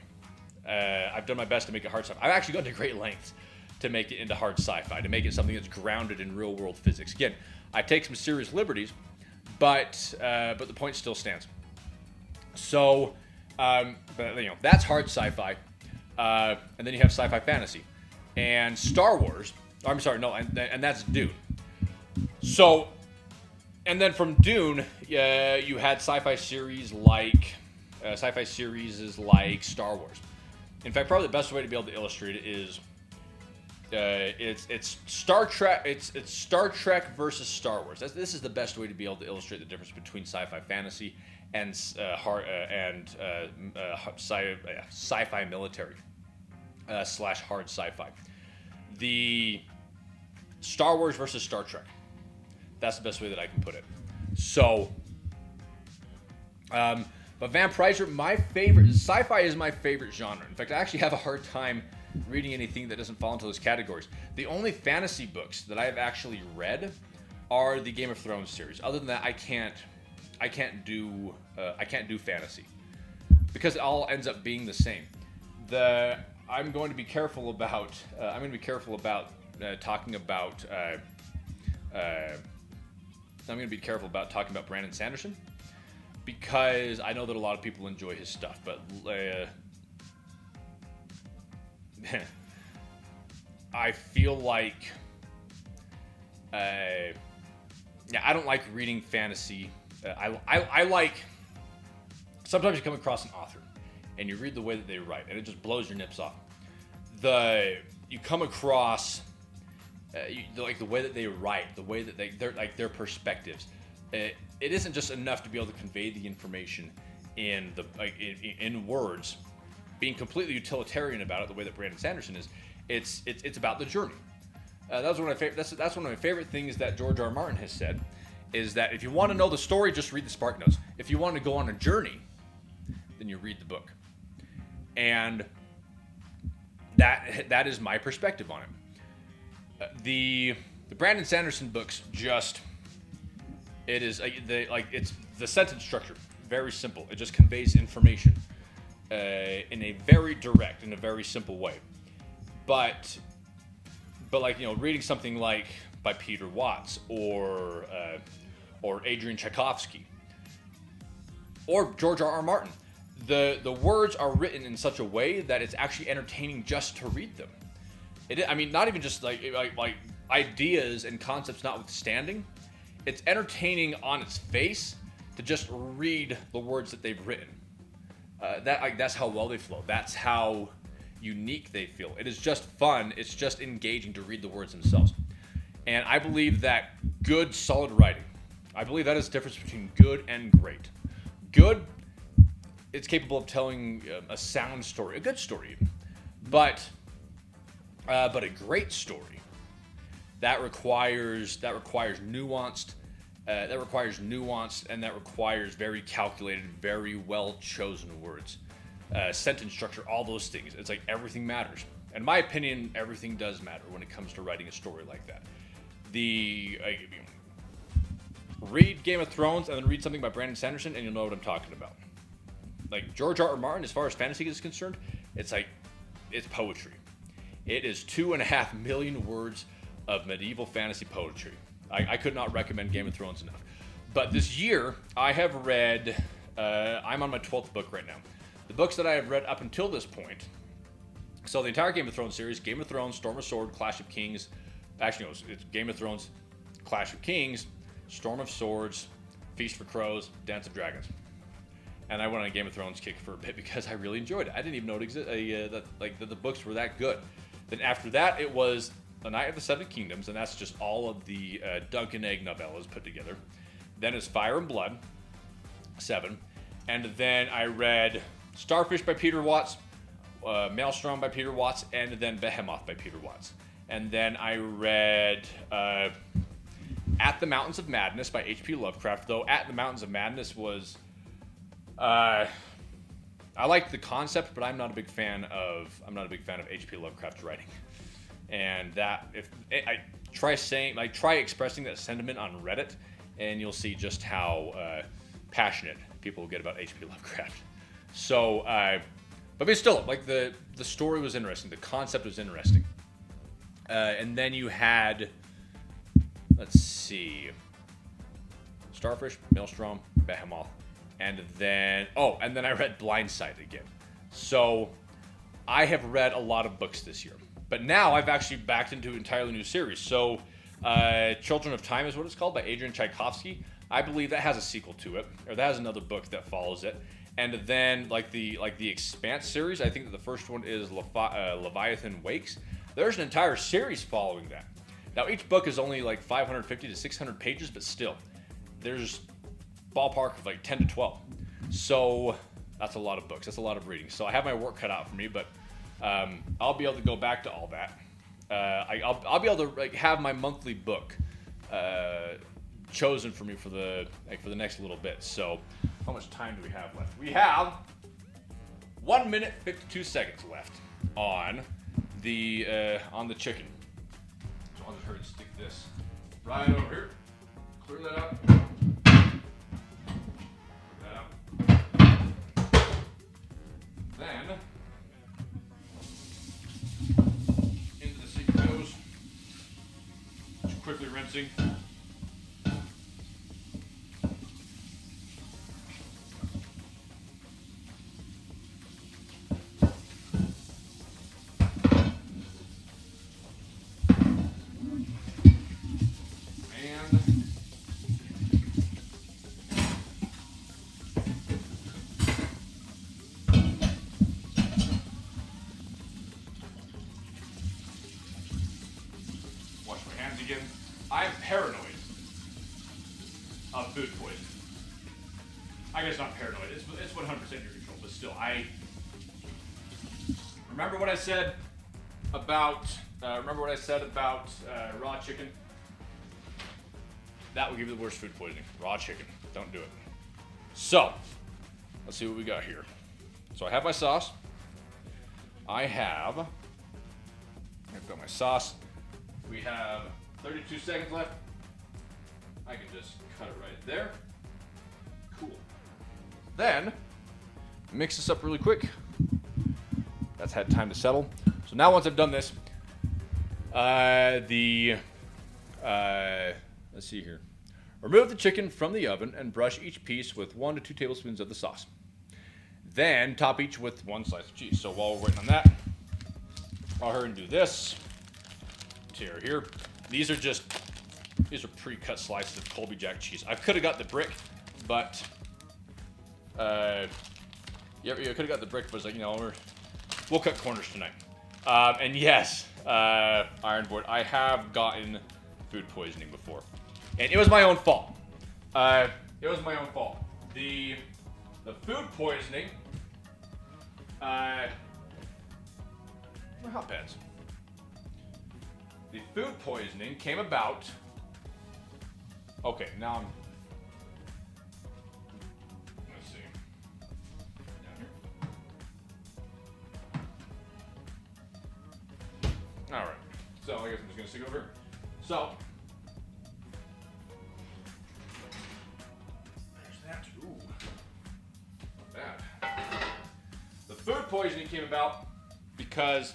I've done my best to make it hard sci-fi. I've actually gone to great lengths to make it into hard sci-fi, to make it something that's grounded in real world physics. Again, I take some serious liberties, but the point still stands. So, that's hard sci-fi. And then you have sci-fi fantasy, and Star Wars. I'm sorry, no, and that's Dune. So, and then from Dune, you had sci-fi series like Star Wars. In fact, probably the best way to be able to illustrate it is it's Star Trek. It's Star Trek versus Star Wars. This is the best way to be able to illustrate the difference between sci-fi fantasy and sci-fi military / hard sci-fi. The Star Wars versus Star Trek. That's the best way that I can put it. So, but Van Kreyzer, my favorite sci-fi is my favorite genre. In fact, I actually have a hard time reading anything that doesn't fall into those categories. The only fantasy books that I've actually read are the Game of Thrones series. Other than that, I can't do fantasy because it all ends up being the same. I'm going to be careful about talking about Brandon Sanderson, because I know that a lot of people enjoy his stuff, but I feel like I don't like reading fantasy. I like, sometimes you come across an author and you read the way that they write and it just blows your nips off. You come across like the way that they write, the way that they're like their perspectives. It isn't just enough to be able to convey the information in words, being completely utilitarian about it the way that Brandon Sanderson is. It's about the journey. That's one of my favorite things that George R. R. Martin has said, is that if you want to know the story, just read the Spark Notes. If you want to go on a journey, then you read the book. And that is my perspective on it. The Brandon Sanderson books just, It is it's the sentence structure, very simple. It just conveys information in a very direct, in a very simple way. But like, reading something like by Peter Watts or Adrian Tchaikovsky or George R. R. Martin, the words are written in such a way that it's actually entertaining just to read them. Not even just like ideas and concepts notwithstanding, it's entertaining on its face to just read the words that they've written. That's how well they flow. That's how unique they feel. It is just fun. It's just engaging to read the words themselves. And I believe that good, solid writing, I believe that is the difference between good and great. Good, it's capable of telling a sound story, a good story, but a great story that requires nuanced, and that requires very calculated, very well chosen words, sentence structure, all those things. It's like everything matters. In my opinion, everything does matter when it comes to writing a story like that. Read Game of Thrones and then read something by Brandon Sanderson, and you'll know what I'm talking about. Like George R. R. Martin, as far as fantasy is concerned, it's poetry. It is 2.5 million words of medieval fantasy poetry. I could not recommend Game of Thrones enough. But this year, I have read, I'm on my 12th book right now. The books that I have read up until this point, so the entire Game of Thrones series, Game of Thrones, Storm of Sword, Clash of Kings, actually no, it's Game of Thrones, Clash of Kings, Storm of Swords, Feast for Crows, Dance of Dragons. And I went on a Game of Thrones kick for a bit because I really enjoyed it. I didn't even know it existed, that the books were that good. Then after that, it was The Night of the Seven Kingdoms, and that's just all of the Dunk and Egg novellas put together. Then it's Fire and Blood, 7. And then I read Starfish by Peter Watts, Maelstrom by Peter Watts, and then Behemoth by Peter Watts. And then I read At the Mountains of Madness by H.P. Lovecraft, though At the Mountains of Madness was... I like the concept, but I'm not a big fan of H.P. Lovecraft's writing. And that try expressing that sentiment on Reddit, and you'll see just how passionate people get about H.P. Lovecraft. So, but still, like the story was interesting, the concept was interesting, and then you had, let's see, Starfish, Maelstrom, Behemoth. And then I read Blindside again. So I have read a lot of books this year. But now I've actually backed into an entirely new series. So Children of Time is what it's called, by Adrian Tchaikovsky. I believe that has a sequel to it, or that has another book that follows it. And then like the Expanse series, I think that the first one is Leviathan Wakes. There's an entire series following that. Now each book is only like 550 to 600 pages, but still, there's ballpark of like 10 to 12. So that's a lot of books. That's a lot of reading. So I have my work cut out for me, but I'll be able to go back to all that. I'll be able to have my monthly book chosen for me for the next little bit. So how much time do we have left? We have 1 minute 52 seconds left on the chicken. So I'll just hurry and stick this right over here. Clear that up. Then, into the sink goes, just quickly rinsing. Again, I'm paranoid of food poisoning. I guess not paranoid. It's 100% your control, but still, I remember what I said about raw chicken. That will give you the worst food poisoning. Raw chicken. Don't do it. So, let's see what we got here. So I have my sauce. I've got my sauce. We have 32 seconds left. I can just cut it right there. Cool. Then, mix this up really quick. That's had time to settle. So now once I've done this, let's see here. Remove the chicken from the oven and brush each piece with 1 to 2 tablespoons of the sauce. Then top each with 1 slice of cheese. So while we're waiting on that, I'll hurry and do this. Tear here. These are pre-cut slices of Colby Jack cheese. I could have got the brick, but yeah, I could have got the brick, but it's like, you know, we'll cut corners tonight. And yes, Ironboard, I have gotten food poisoning before, and it was my own fault. It was my own fault. The food poisoning. My hot pads. The food poisoning came about. Okay, now let's see. Down here. All right. So I guess I'm just gonna stick over here. So there's that. Ooh, not bad. The food poisoning came about because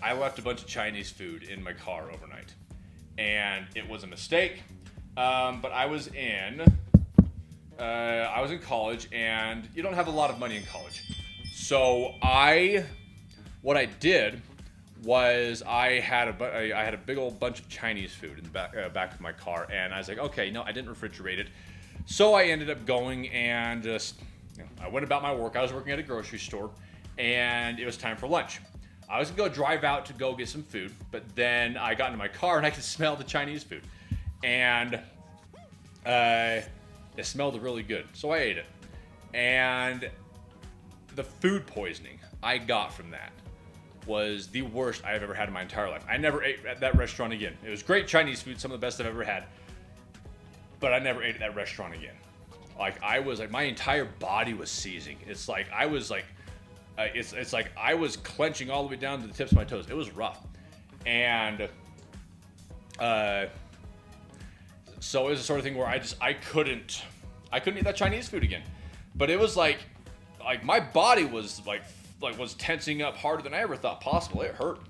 I left a bunch of Chinese food in my car overnight, and it was a mistake. But I was in college, and you don't have a lot of money in college. So what I did was I had a big old bunch of Chinese food in the back of my car, and I was like, okay, no, I didn't refrigerate it. So I ended up going and just, I went about my work. I was working at a grocery store, and it was time for lunch. I was gonna go drive out to go get some food, but then I got into my car and I could smell the Chinese food, and it smelled really good, so I ate it. And the food poisoning I got from that was the worst I've ever had in my entire life. I never ate at that restaurant again. It was great Chinese food, some of the best I've ever had, but I never ate at that restaurant again. Like, I was like, my entire body was seizing. It's like I was like, it's like I was clenching all the way down to the tips of my toes. It was rough, and so it was the sort of thing where I couldn't eat that Chinese food again. But it was like my body was like was tensing up harder than I ever thought possible. It hurt,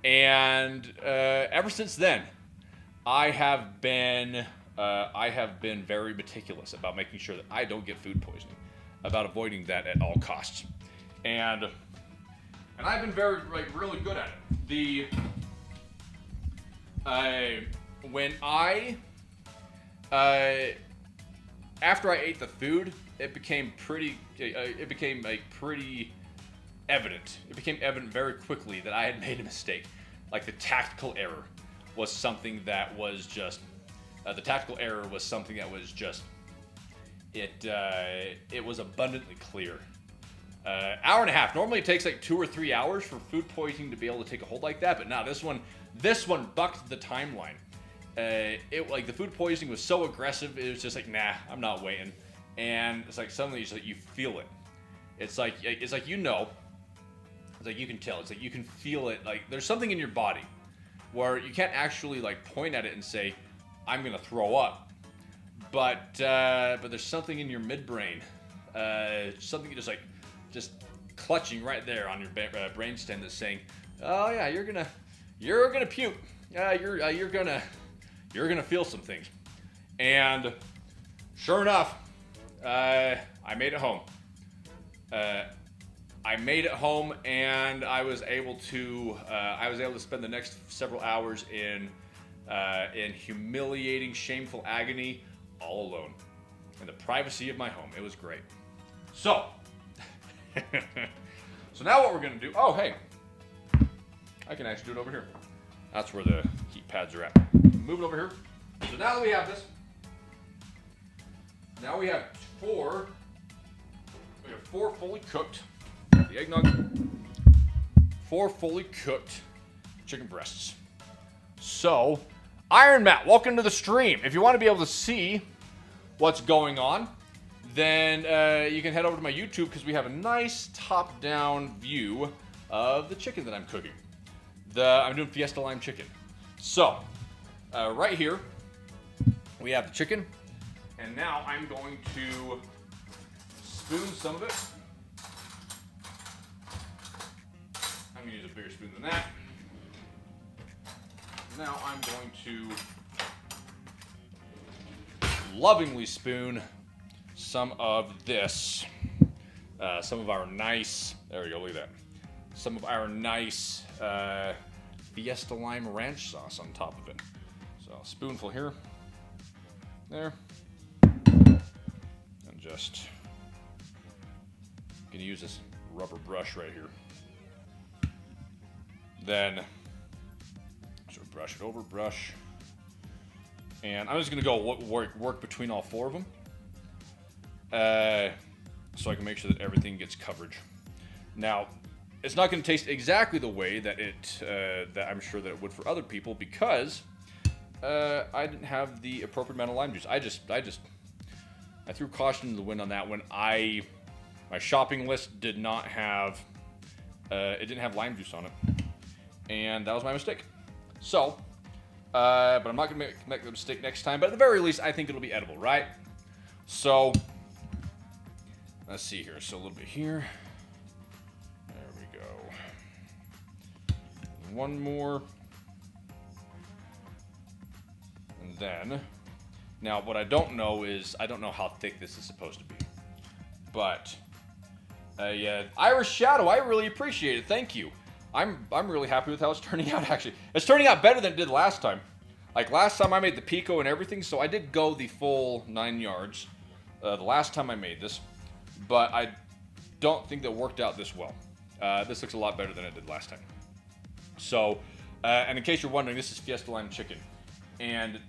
and ever since then, I have been very meticulous about making sure that I don't get food poisoning, about avoiding that at all costs. And I've been very, really good at it. After I ate the food, it became pretty evident. It became evident very quickly that I had made a mistake. Like, the tactical error was something that was just, it was abundantly clear. Hour and a half. Normally it takes like 2 or 3 hours for food poisoning to be able to take a hold like that, but no, this one bucked the timeline. The food poisoning was so aggressive, it was just like, nah, I'm not waiting. And it's like suddenly it's like you feel it. It's like you know. It's like you can tell. It's like you can feel it. Like, there's something in your body where you can't actually like point at it and say, I'm gonna throw up. But there's something in your midbrain. Something just clutching right there on your brainstem that's saying, "Oh yeah, you're gonna puke. You're gonna feel some things." And sure enough, I made it home. And I was able to spend the next several hours in humiliating, shameful agony, all alone, in the privacy of my home. It was great. So. So now what we're going to do, oh hey, I can actually do it over here. That's where the heat pads are at. Move it over here. So now that we have this, now we have four fully cooked, the eggnog, 4 fully cooked chicken breasts. So, Iron Matt, welcome to the stream. If you want to be able to see what's going on, then you can head over to my YouTube, because we have a nice top-down view of the chicken that I'm cooking. I'm doing Fiesta lime chicken. So, right here we have the chicken. And now I'm going to spoon some of it. I'm going to use a bigger spoon than that. Now I'm going to lovingly spoon some of this. Some of our nice, there we go, look at that. Some of our nice Fiesta lime ranch sauce on top of it. So a spoonful here, there, and just gonna use this rubber brush right here. Then sort of brush it over, brush, and I'm just gonna go work between all four of them, so I can make sure that everything gets coverage. Now, it's not going to taste exactly the way that that I'm sure that it would for other people because I didn't have the appropriate amount of lime juice. I threw caution to the wind on that one. My shopping list did not have it didn't have lime juice on it, and that was my mistake. So, but I'm not going to make the mistake next time. But at the very least, I think it'll be edible, right? So, let's see here. So a little bit here. One more, and then, now what I don't know is, I don't know how thick this is supposed to be, but, yeah, Irish Shadow, I really appreciate it, thank you. I'm really happy with how it's turning out, actually. It's turning out better than it did last time. Like, last time I made the pico and everything, so I did go the full 9 yards, the last time I made this, but I don't think that worked out this well. This looks a lot better than it did last time. So, and in case you're wondering, this is Fiesta Lime Chicken. And,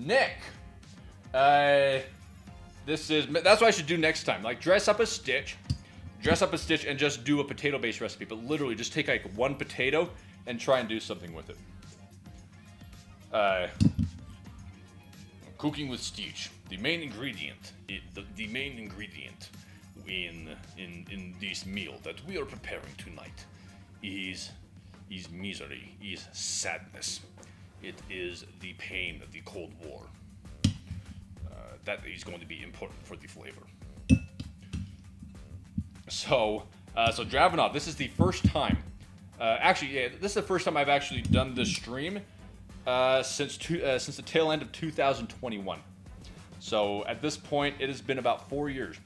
Nick, that's what I should do next time. Like, dress up a stitch, and just do a potato-based recipe. But literally, just take, like, one potato and try and do something with it. Cooking with Stitch. The main ingredient, in this meal that we are preparing tonight is misery, is sadness. It is the pain of the Cold War. That is going to be important for the flavor. So Dravenov, this is the first time. Actually, yeah, this is the first time I've actually done this stream since the tail end of 2021. So at this point, it has been about 4 years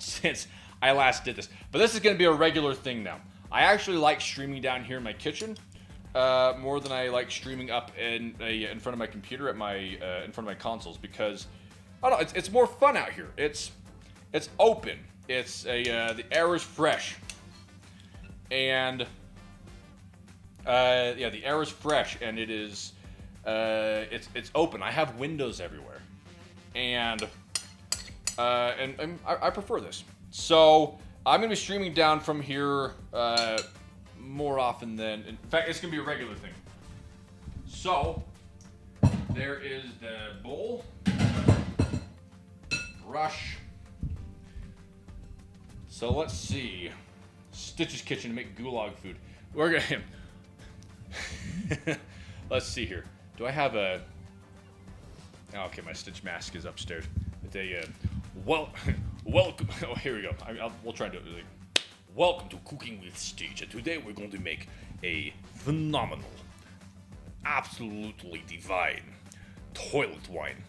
since I last did this. But this is going to be a regular thing now. I actually like streaming down here in my kitchen more than I like streaming up in front of my computer in front of my consoles because I don't know, it's more fun out here. It's open. The air is fresh, and yeah, the air is fresh, and it is it's open. I have windows everywhere, and I prefer this. So I'm going to be streaming down from here more often than... In fact, it's going to be a regular thing. So, there is the bowl, brush. So let's see. Stitch's Kitchen to make gulag food. We're going to... Let's see here. Do I have a... Okay, my Stitch mask is upstairs. Welcome. Oh, here we go. We'll try and do it really. Welcome to Cooking with Stitch, and today we're going to make a phenomenal, absolutely divine toilet wine.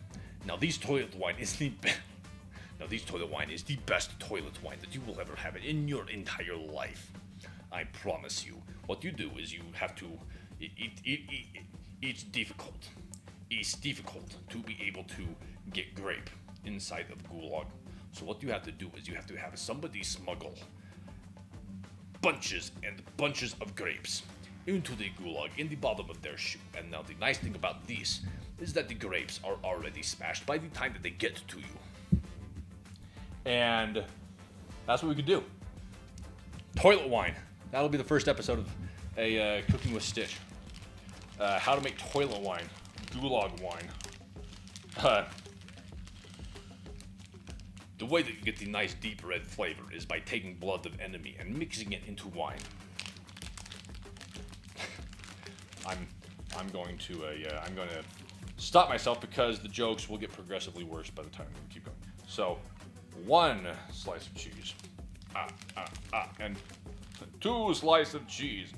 Now, this toilet wine is the best. Now, this toilet wine is the best toilet wine that you will ever have in your entire life. I promise you. What you do is you have to. It's difficult. It's difficult to be able to get grape inside of gulag. So what you have to do is you have to have somebody smuggle bunches and bunches of grapes into the gulag in the bottom of their shoe. And now the nice thing about this is that the grapes are already smashed by the time that they get to you. And that's what we could do. Toilet wine. That'll be the first episode of a Cooking with Stitch. How to make toilet wine. Gulag wine. The way that you get the nice deep red flavor is by taking blood of enemy and mixing it into wine. I'm going to stop myself because the jokes will get progressively worse by the time we keep going. So, 1 slice of cheese. And 2 slices of cheese.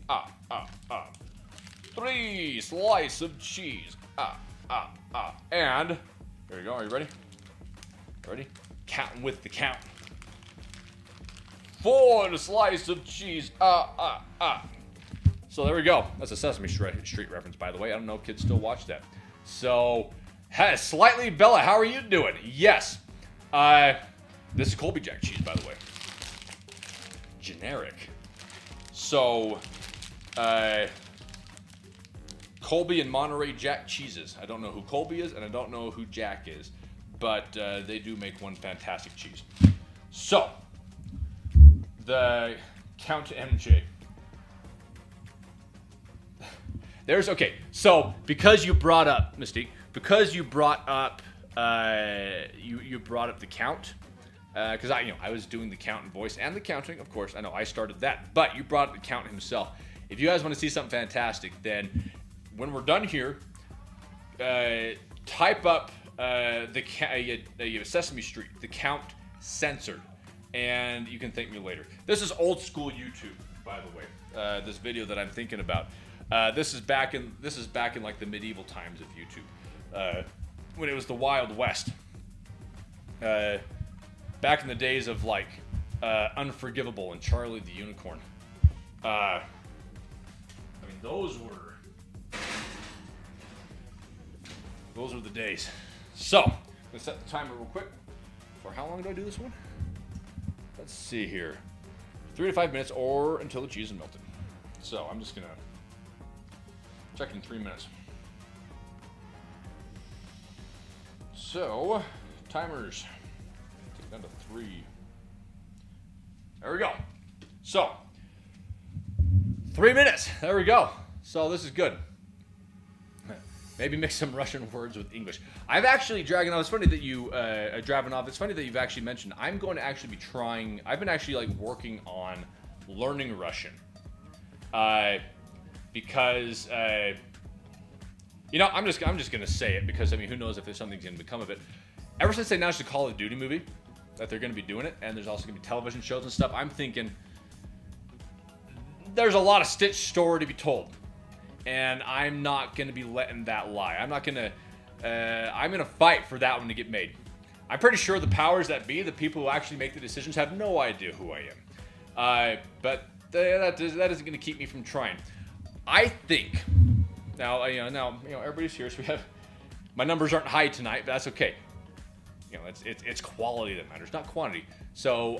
3 slices of cheese. And there you go. Are you ready? Ready? Counting with the count. 4 slices of cheese. So there we go. That's a Sesame Street reference, by the way. I don't know if kids still watch that. So, Slightly Bella, how are you doing? Yes. This is Colby Jack cheese, by the way. Generic. So, Colby and Monterey Jack cheeses. I don't know who Colby is, and I don't know who Jack is, but they do make one fantastic cheese. So, the Count MJ. Okay, so because you brought up, Mystique, because you brought up, you brought up the count, because I was doing the count in voice and the counting, of course. I know I started that, but you brought up the count himself. If you guys want to see something fantastic, then when we're done here, type up the Sesame Street, the count censored, and you can thank me later. This is old school YouTube, by the way. This video that I'm thinking about. This is back in like the medieval times of YouTube, when it was the Wild West. Back in the days of like Unforgivable and Charlie the Unicorn. I mean, those were the days. So, I'm gonna set the timer real quick. For how long do I do this one? Let's see here. 3 to 5 minutes, or until the cheese is melted. So I'm just gonna check in 3 minutes. So, timers. Take down to 3. There we go. So, 3 minutes. There we go. So this is good. Maybe mix some Russian words with English. I've actually, Dragonov, it's funny that you, Dragonov, it's funny that you've actually mentioned, I'm going to actually be trying, I've been actually like working on learning Russian. Because, you know, I'm just going to say it because, I mean, who knows if there's something going to become of it. Ever since they announced the Call of Duty movie, that they're going to be doing it, and there's also going to be television shows and stuff, I'm thinking there's a lot of Stitch story to be told. And I'm not going to be letting that lie. I'm going to fight for that one to get made. I'm pretty sure the powers that be, the people who actually make the decisions, have no idea who I am. But that isn't going to keep me from trying. I think, now everybody's here, so we have, my numbers aren't high tonight, but that's okay. You know, it's quality that matters, not quantity. So,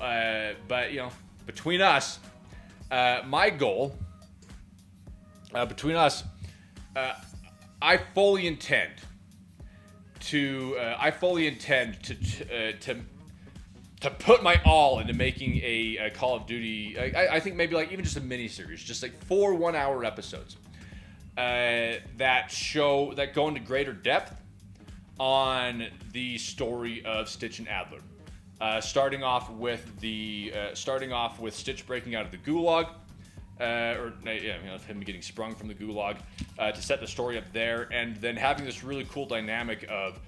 but, you know, between us, my goal, between us, I fully intend to put my all into making a Call of Duty. I think maybe like even just a mini series, just like 4 1-hour episodes that go into greater depth on the story of Stitch and Adler, starting off with Stitch breaking out of the Gulag. Him getting sprung from the Gulag to set the story up there, and then having this really cool dynamic of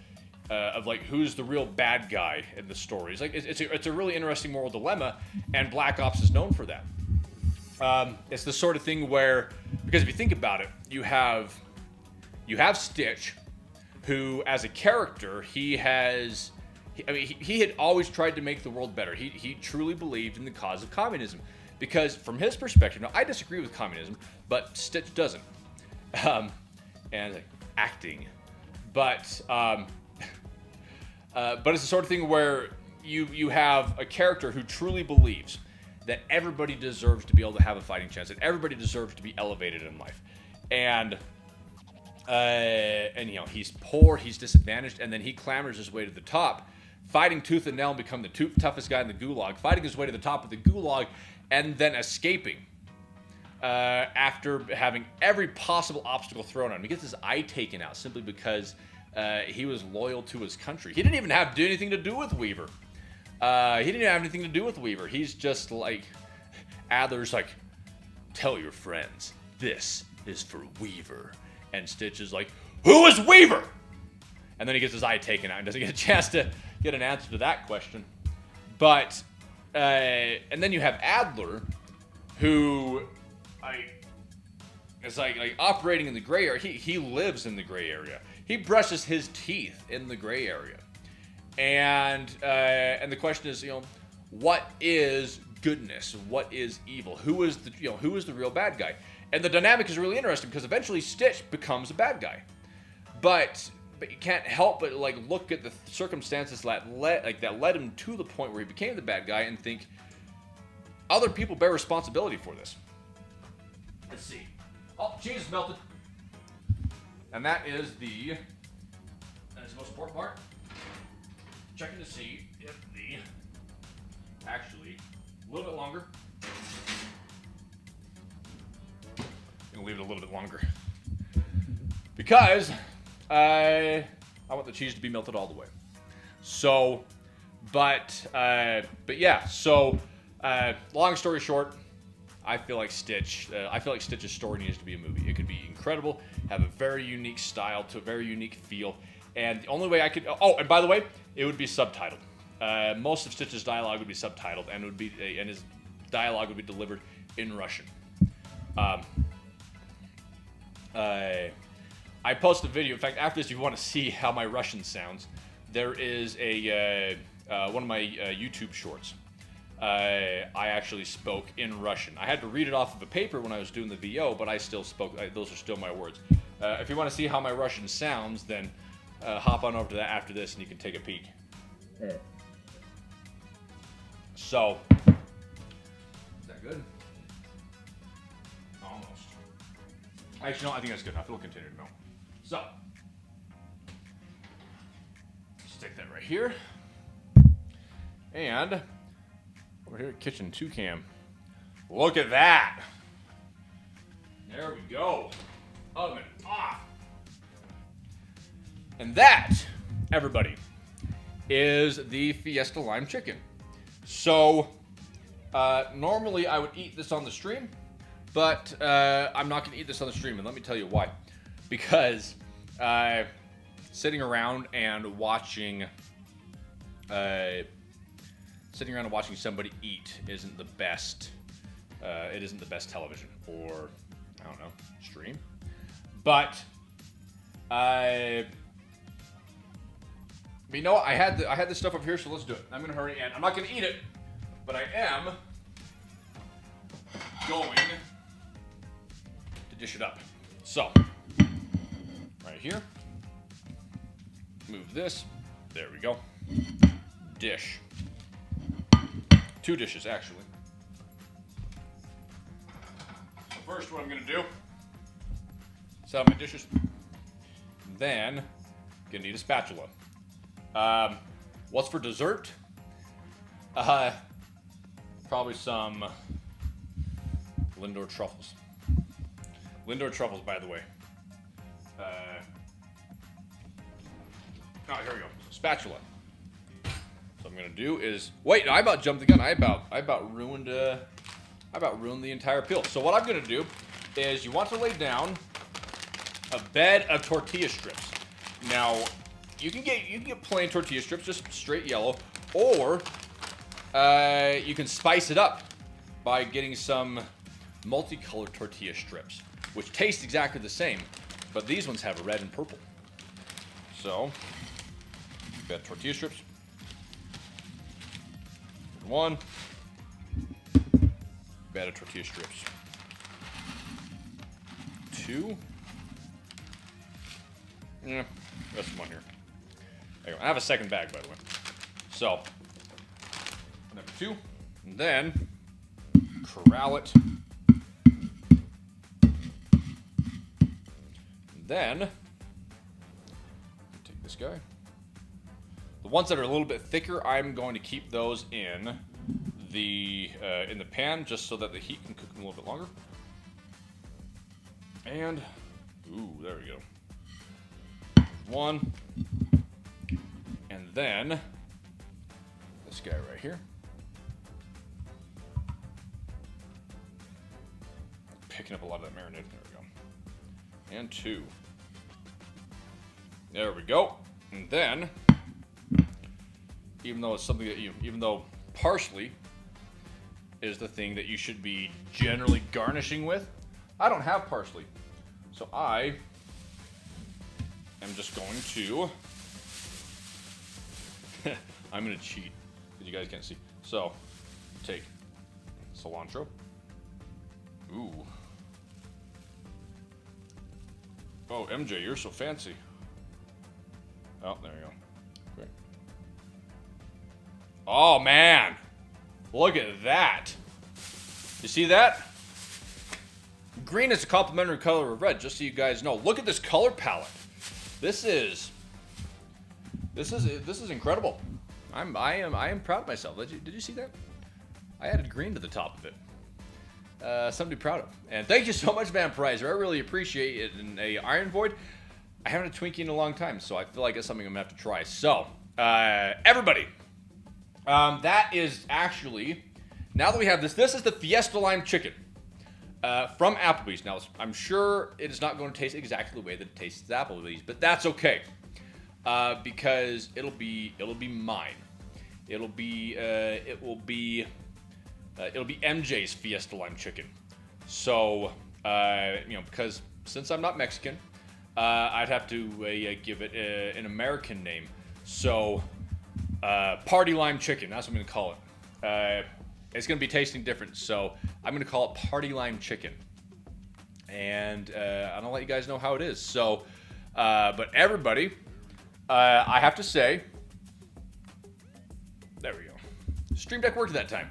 like who's the real bad guy in the story. It's a really interesting moral dilemma, and Black Ops is known for that. It's the sort of thing where, because if you think about it, you have Stitch, who as a character he had always tried to make the world better. He truly believed in the cause of communism. Because from his perspective, now I disagree with communism, but Stitch doesn't, and like, acting, but it's the sort of thing where you have a character who truly believes that everybody deserves to be able to have a fighting chance, that everybody deserves to be elevated in life, and you know, he's poor, he's disadvantaged, and then he clambers his way to the top, fighting tooth and nail and become the toughest guy in the Gulag, fighting his way to the top of the Gulag, and then escaping after having every possible obstacle thrown at him. He gets his eye taken out simply because he was loyal to his country. He didn't even have anything to do with Weaver. He's just like, Adler's like, tell your friends, this is for Weaver. And Stitch is like, who is Weaver? and then he gets his eye taken out and doesn't get a chance to get an answer to that question. But and then you have Adler, who is like operating in the gray area. He lives in the gray area. He brushes his teeth in the gray area, and the question is, what is goodness? What is evil? Who is the real bad guy? And the dynamic is really interesting because eventually Stitch becomes a bad guy, but you can't help but look at the circumstances that led him to the point where he became the bad guy and think other people bear responsibility for this. Let's see. Oh, cheese is melted. And that is the most important part. Checking to see if actually a little bit longer. I'm gonna leave it a little bit longer because I want the cheese to be melted all the way. So, but yeah. So, long story short, I feel like Stitch's story needs to be a movie. It could be incredible, have a very unique style to a very unique feel, and the only way I could. Oh, and by the way, it would be subtitled. Most of Stitch's dialogue would be subtitled, and his dialogue would be delivered in Russian. I posted a video. In fact, after this, if you want to see how my Russian sounds, there is one of my YouTube shorts. I actually spoke in Russian. I had to read it off of a paper when I was doing the VO, but I still spoke. Those are still my words. If you want to see how my Russian sounds, then hop on over to that after this, and you can take a peek. Yeah. So, is that good? Almost. Actually, no, I think that's good enough. It'll continue to melt. So, stick that right here. And over here at Kitchen 2Cam. Look at that. There we go. Oven off. And that, everybody, is the Fiesta Lime Chicken. So, normally I would eat this on the stream, but I'm not going to eat this on the stream, and let me tell you why. Because sitting around and watching somebody eat isn't the best. It isn't the best television, or I don't know, stream. But you know what? I had this stuff up here, so let's do it. I'm gonna hurry, and I'm not gonna eat it, but I am going to dish it up. So, right here, move this. There we go. Dish. 2 dishes, actually. So first, what I'm gonna do, set up my dishes. Then, gonna need a spatula. What's for dessert? Probably some Lindor truffles. Lindor truffles, by the way. Here we go. Spatula. So what I'm gonna do is wait. I about jumped the gun. I about ruined the entire peel. So what I'm gonna do is you want to lay down a bed of tortilla strips. Now you can get plain tortilla strips, just straight yellow, or you can spice it up by getting some multicolored tortilla strips, which taste exactly the same, but these ones have red and purple. So, got tortilla strips. 1. Bed of tortilla strips. 2. Yeah, got some on here. There you go. I have a second bag, by the way. So, number 2, and then corral it. And then take this guy. The ones that are a little bit thicker, I'm going to keep those in the pan just so that the heat can cook them a little bit longer. And ooh, there we go. 1. And then this guy right here. Picking up a lot of that marinade. There we go. And 2. There we go. And then, even though it's something that even though parsley is the thing that you should be generally garnishing with, I don't have parsley. So I am just going to, I'm going to cheat because you guys can't see. So, take cilantro. Ooh. Oh, MJ, you're so fancy. Oh, there you go. Great. Oh, man. Look at that. You see that? Green is a complementary color of red, just so you guys know. Look at this color palette. This is incredible. I am proud of myself. Did you see that? I added green to the top of it. Something to be proud of. And thank you so much, Kreyzer. I really appreciate it. And a Iron Void, I haven't had a Twinkie in a long time, so I feel like it's something I'm gonna have to try. So, everybody, that is actually, now that we have this is the Fiesta Lime Chicken from Applebee's. Now, I'm sure it is not going to taste exactly the way that it tastes at Applebee's, but that's okay, because it'll be mine. It'll be MJ's Fiesta Lime Chicken. So, because since I'm not Mexican, I'd have to give it an American name. So, Party Lime Chicken, that's what I'm going to call it. It's going to be tasting different, so I'm going to call it Party Lime Chicken. And I'm going to let you guys know how it is. So, but everybody, I have to say, there we go. Stream Deck worked that time.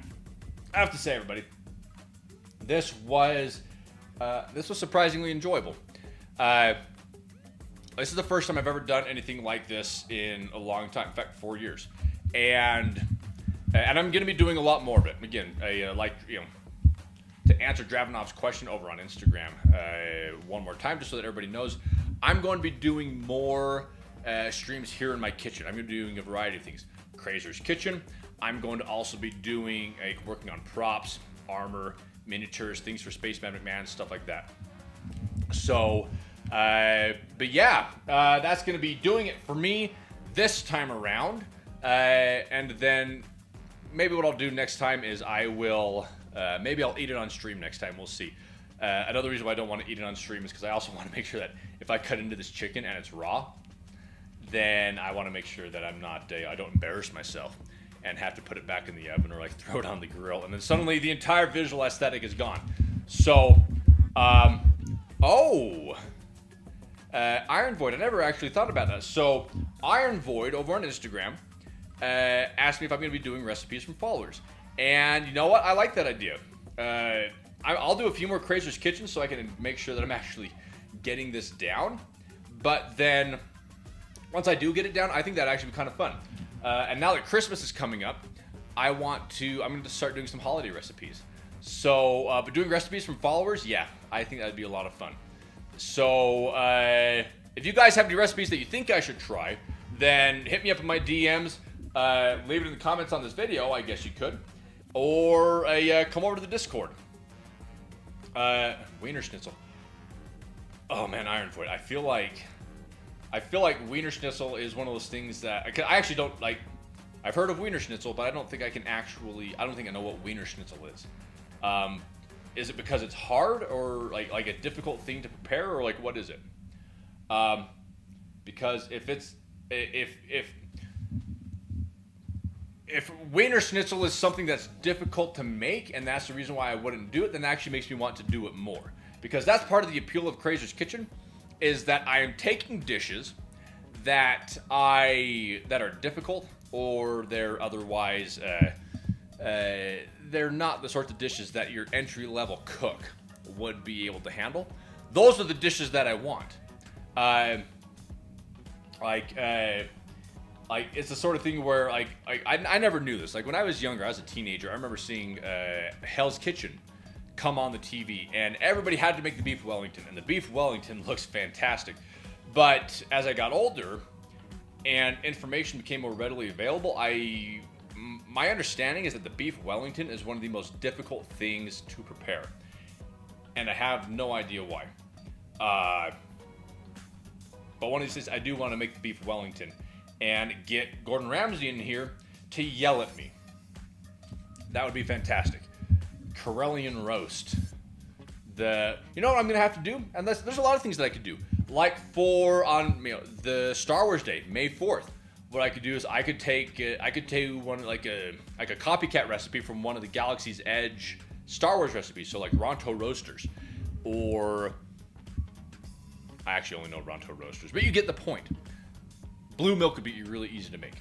I have to say, everybody, this was surprisingly enjoyable. This is the first time I've ever done anything like this in a long time. In fact, 4 years, and I'm going to be doing a lot more of it. Again, to answer Dravanov's question over on Instagram one more time, just so that everybody knows, I'm going to be doing more streams here in my kitchen. I'm going to be doing a variety of things. Kreyzer's Kitchen. I'm going to also be doing working on props, armor, miniatures, things for Spaceman McMahon, stuff like that. So, but yeah, that's going to be doing it for me this time around. And then maybe what I'll do next time is maybe I'll eat it on stream next time. We'll see. Another reason why I don't want to eat it on stream is because I also want to make sure that if I cut into this chicken and it's raw, then I want to make sure that I don't embarrass myself and have to put it back in the oven or throw it on the grill, and then suddenly the entire visual aesthetic is gone. So, Iron Void, I never actually thought about that. So, Iron Void over on Instagram asked me if I'm going to be doing recipes from followers. And you know what? I like that idea. I'll do a few more Kreyzer's Kitchen so I can make sure that I'm actually getting this down. But then, once I do get it down, I think that'd actually be kind of fun. And now that Christmas is coming up, I'm going to start doing some holiday recipes. So, but doing recipes from followers, yeah, I think that'd be a lot of fun. So, if you guys have any recipes that you think I should try, then hit me up in my DMs. Leave it in the comments on this video, I guess you could. Or come over to the Discord. Wiener Schnitzel. Oh man, Iron Void. I feel like Wiener Schnitzel is one of those things that I actually don't like. I've heard of Wiener Schnitzel, but I don't think I know what Wiener Schnitzel is. Is it because it's hard, or like a difficult thing to prepare, or what is it? Because if Wiener Schnitzel is something that's difficult to make, and that's the reason why I wouldn't do it, then it actually makes me want to do it more. Because that's part of the appeal of Kreyzer's Kitchen, is that I am taking dishes that are difficult, or they're otherwise they're not the sorts of dishes that your entry-level cook would be able to handle. Those are the dishes that I want. It's the sort of thing where I never knew this. When I was younger, I was a teenager, I remember seeing Hell's Kitchen come on the TV, and everybody had to make the beef Wellington, and the beef Wellington looks fantastic. But as I got older and information became more readily available, my understanding is that the beef Wellington is one of the most difficult things to prepare, and I have no idea why. But one of these days, I do want to make the beef Wellington, and get Gordon Ramsay in here to yell at me. That would be fantastic. Karelian roast. You know what I'm gonna have to do? And there's a lot of things that I could do. Like on the Star Wars Day, May 4th. What I could do is I could take one like a copycat recipe from one of the Galaxy's Edge Star Wars recipes. So like Ronto roasters, or I actually only know Ronto roasters, but you get the point. Blue milk would be really easy to make.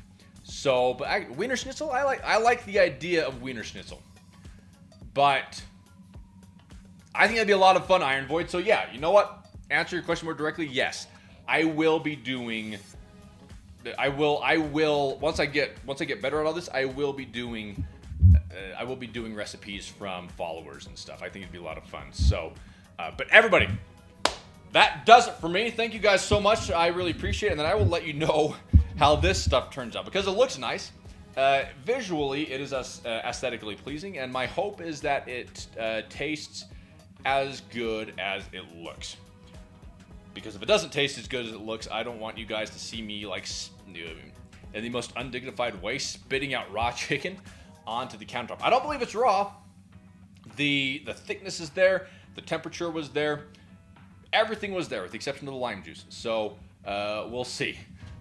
So, but Wiener Schnitzel, I like the idea of Wiener Schnitzel, but I think that'd be a lot of fun, Iron Void. So yeah, you know what? Answer your question more directly. Yes, I will be doing. I will once I get better at all this. I will be doing recipes from followers and stuff. I think it'd be a lot of fun. So, but everybody, that does it for me. Thank you guys so much. I really appreciate it. And then I will let you know how this stuff turns out, because it looks nice. Visually, it is aesthetically pleasing, and my hope is that it tastes as good as it looks. Because if it doesn't taste as good as it looks, I don't want you guys to see me like in the most undignified way spitting out raw chicken onto the countertop. I don't believe it's raw. The thickness is there. The temperature was there. Everything was there with the exception of the lime juice. So we'll see.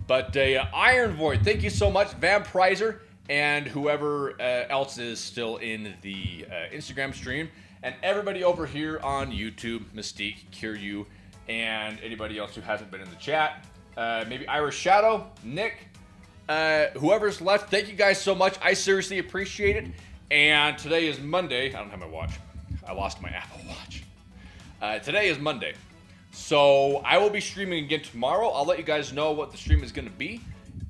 But Iron Void, thank you so much. Vampirizer and whoever else is still in the Instagram stream. And everybody over here on YouTube, Mystique, Kiryu, and anybody else who hasn't been in the chat. Maybe Irish Shadow, Nick, whoever's left, thank you guys so much. I seriously appreciate it. And today is Monday. I don't have my watch. I lost my Apple Watch. Today is Monday. So I will be streaming again tomorrow. I'll let you guys know what the stream is going to be.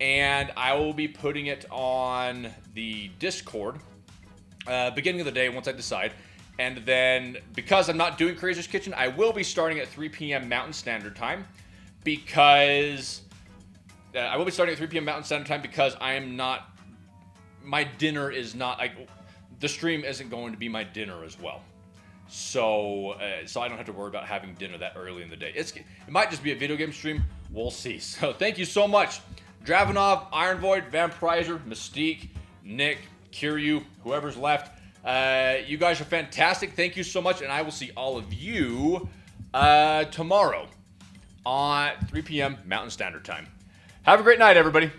And I will be putting it on the Discord beginning of the day once I decide. And then, because I'm not doing Kreyzer's Kitchen, I will be starting at 3 p.m. Mountain Standard Time. Because I will be starting at 3 p.m. Mountain Standard Time because I am not. My dinner is not. The stream isn't going to be my dinner as well. So I don't have to worry about having dinner that early in the day. It might just be a video game stream. We'll see. So thank you so much. Dravenov, Iron Void, Vampirizer, Mystique, Nick, Kiryu, whoever's left. You guys are fantastic. Thank you so much, and I will see all of you tomorrow at 3 p.m. Mountain Standard Time. Have a great night, everybody.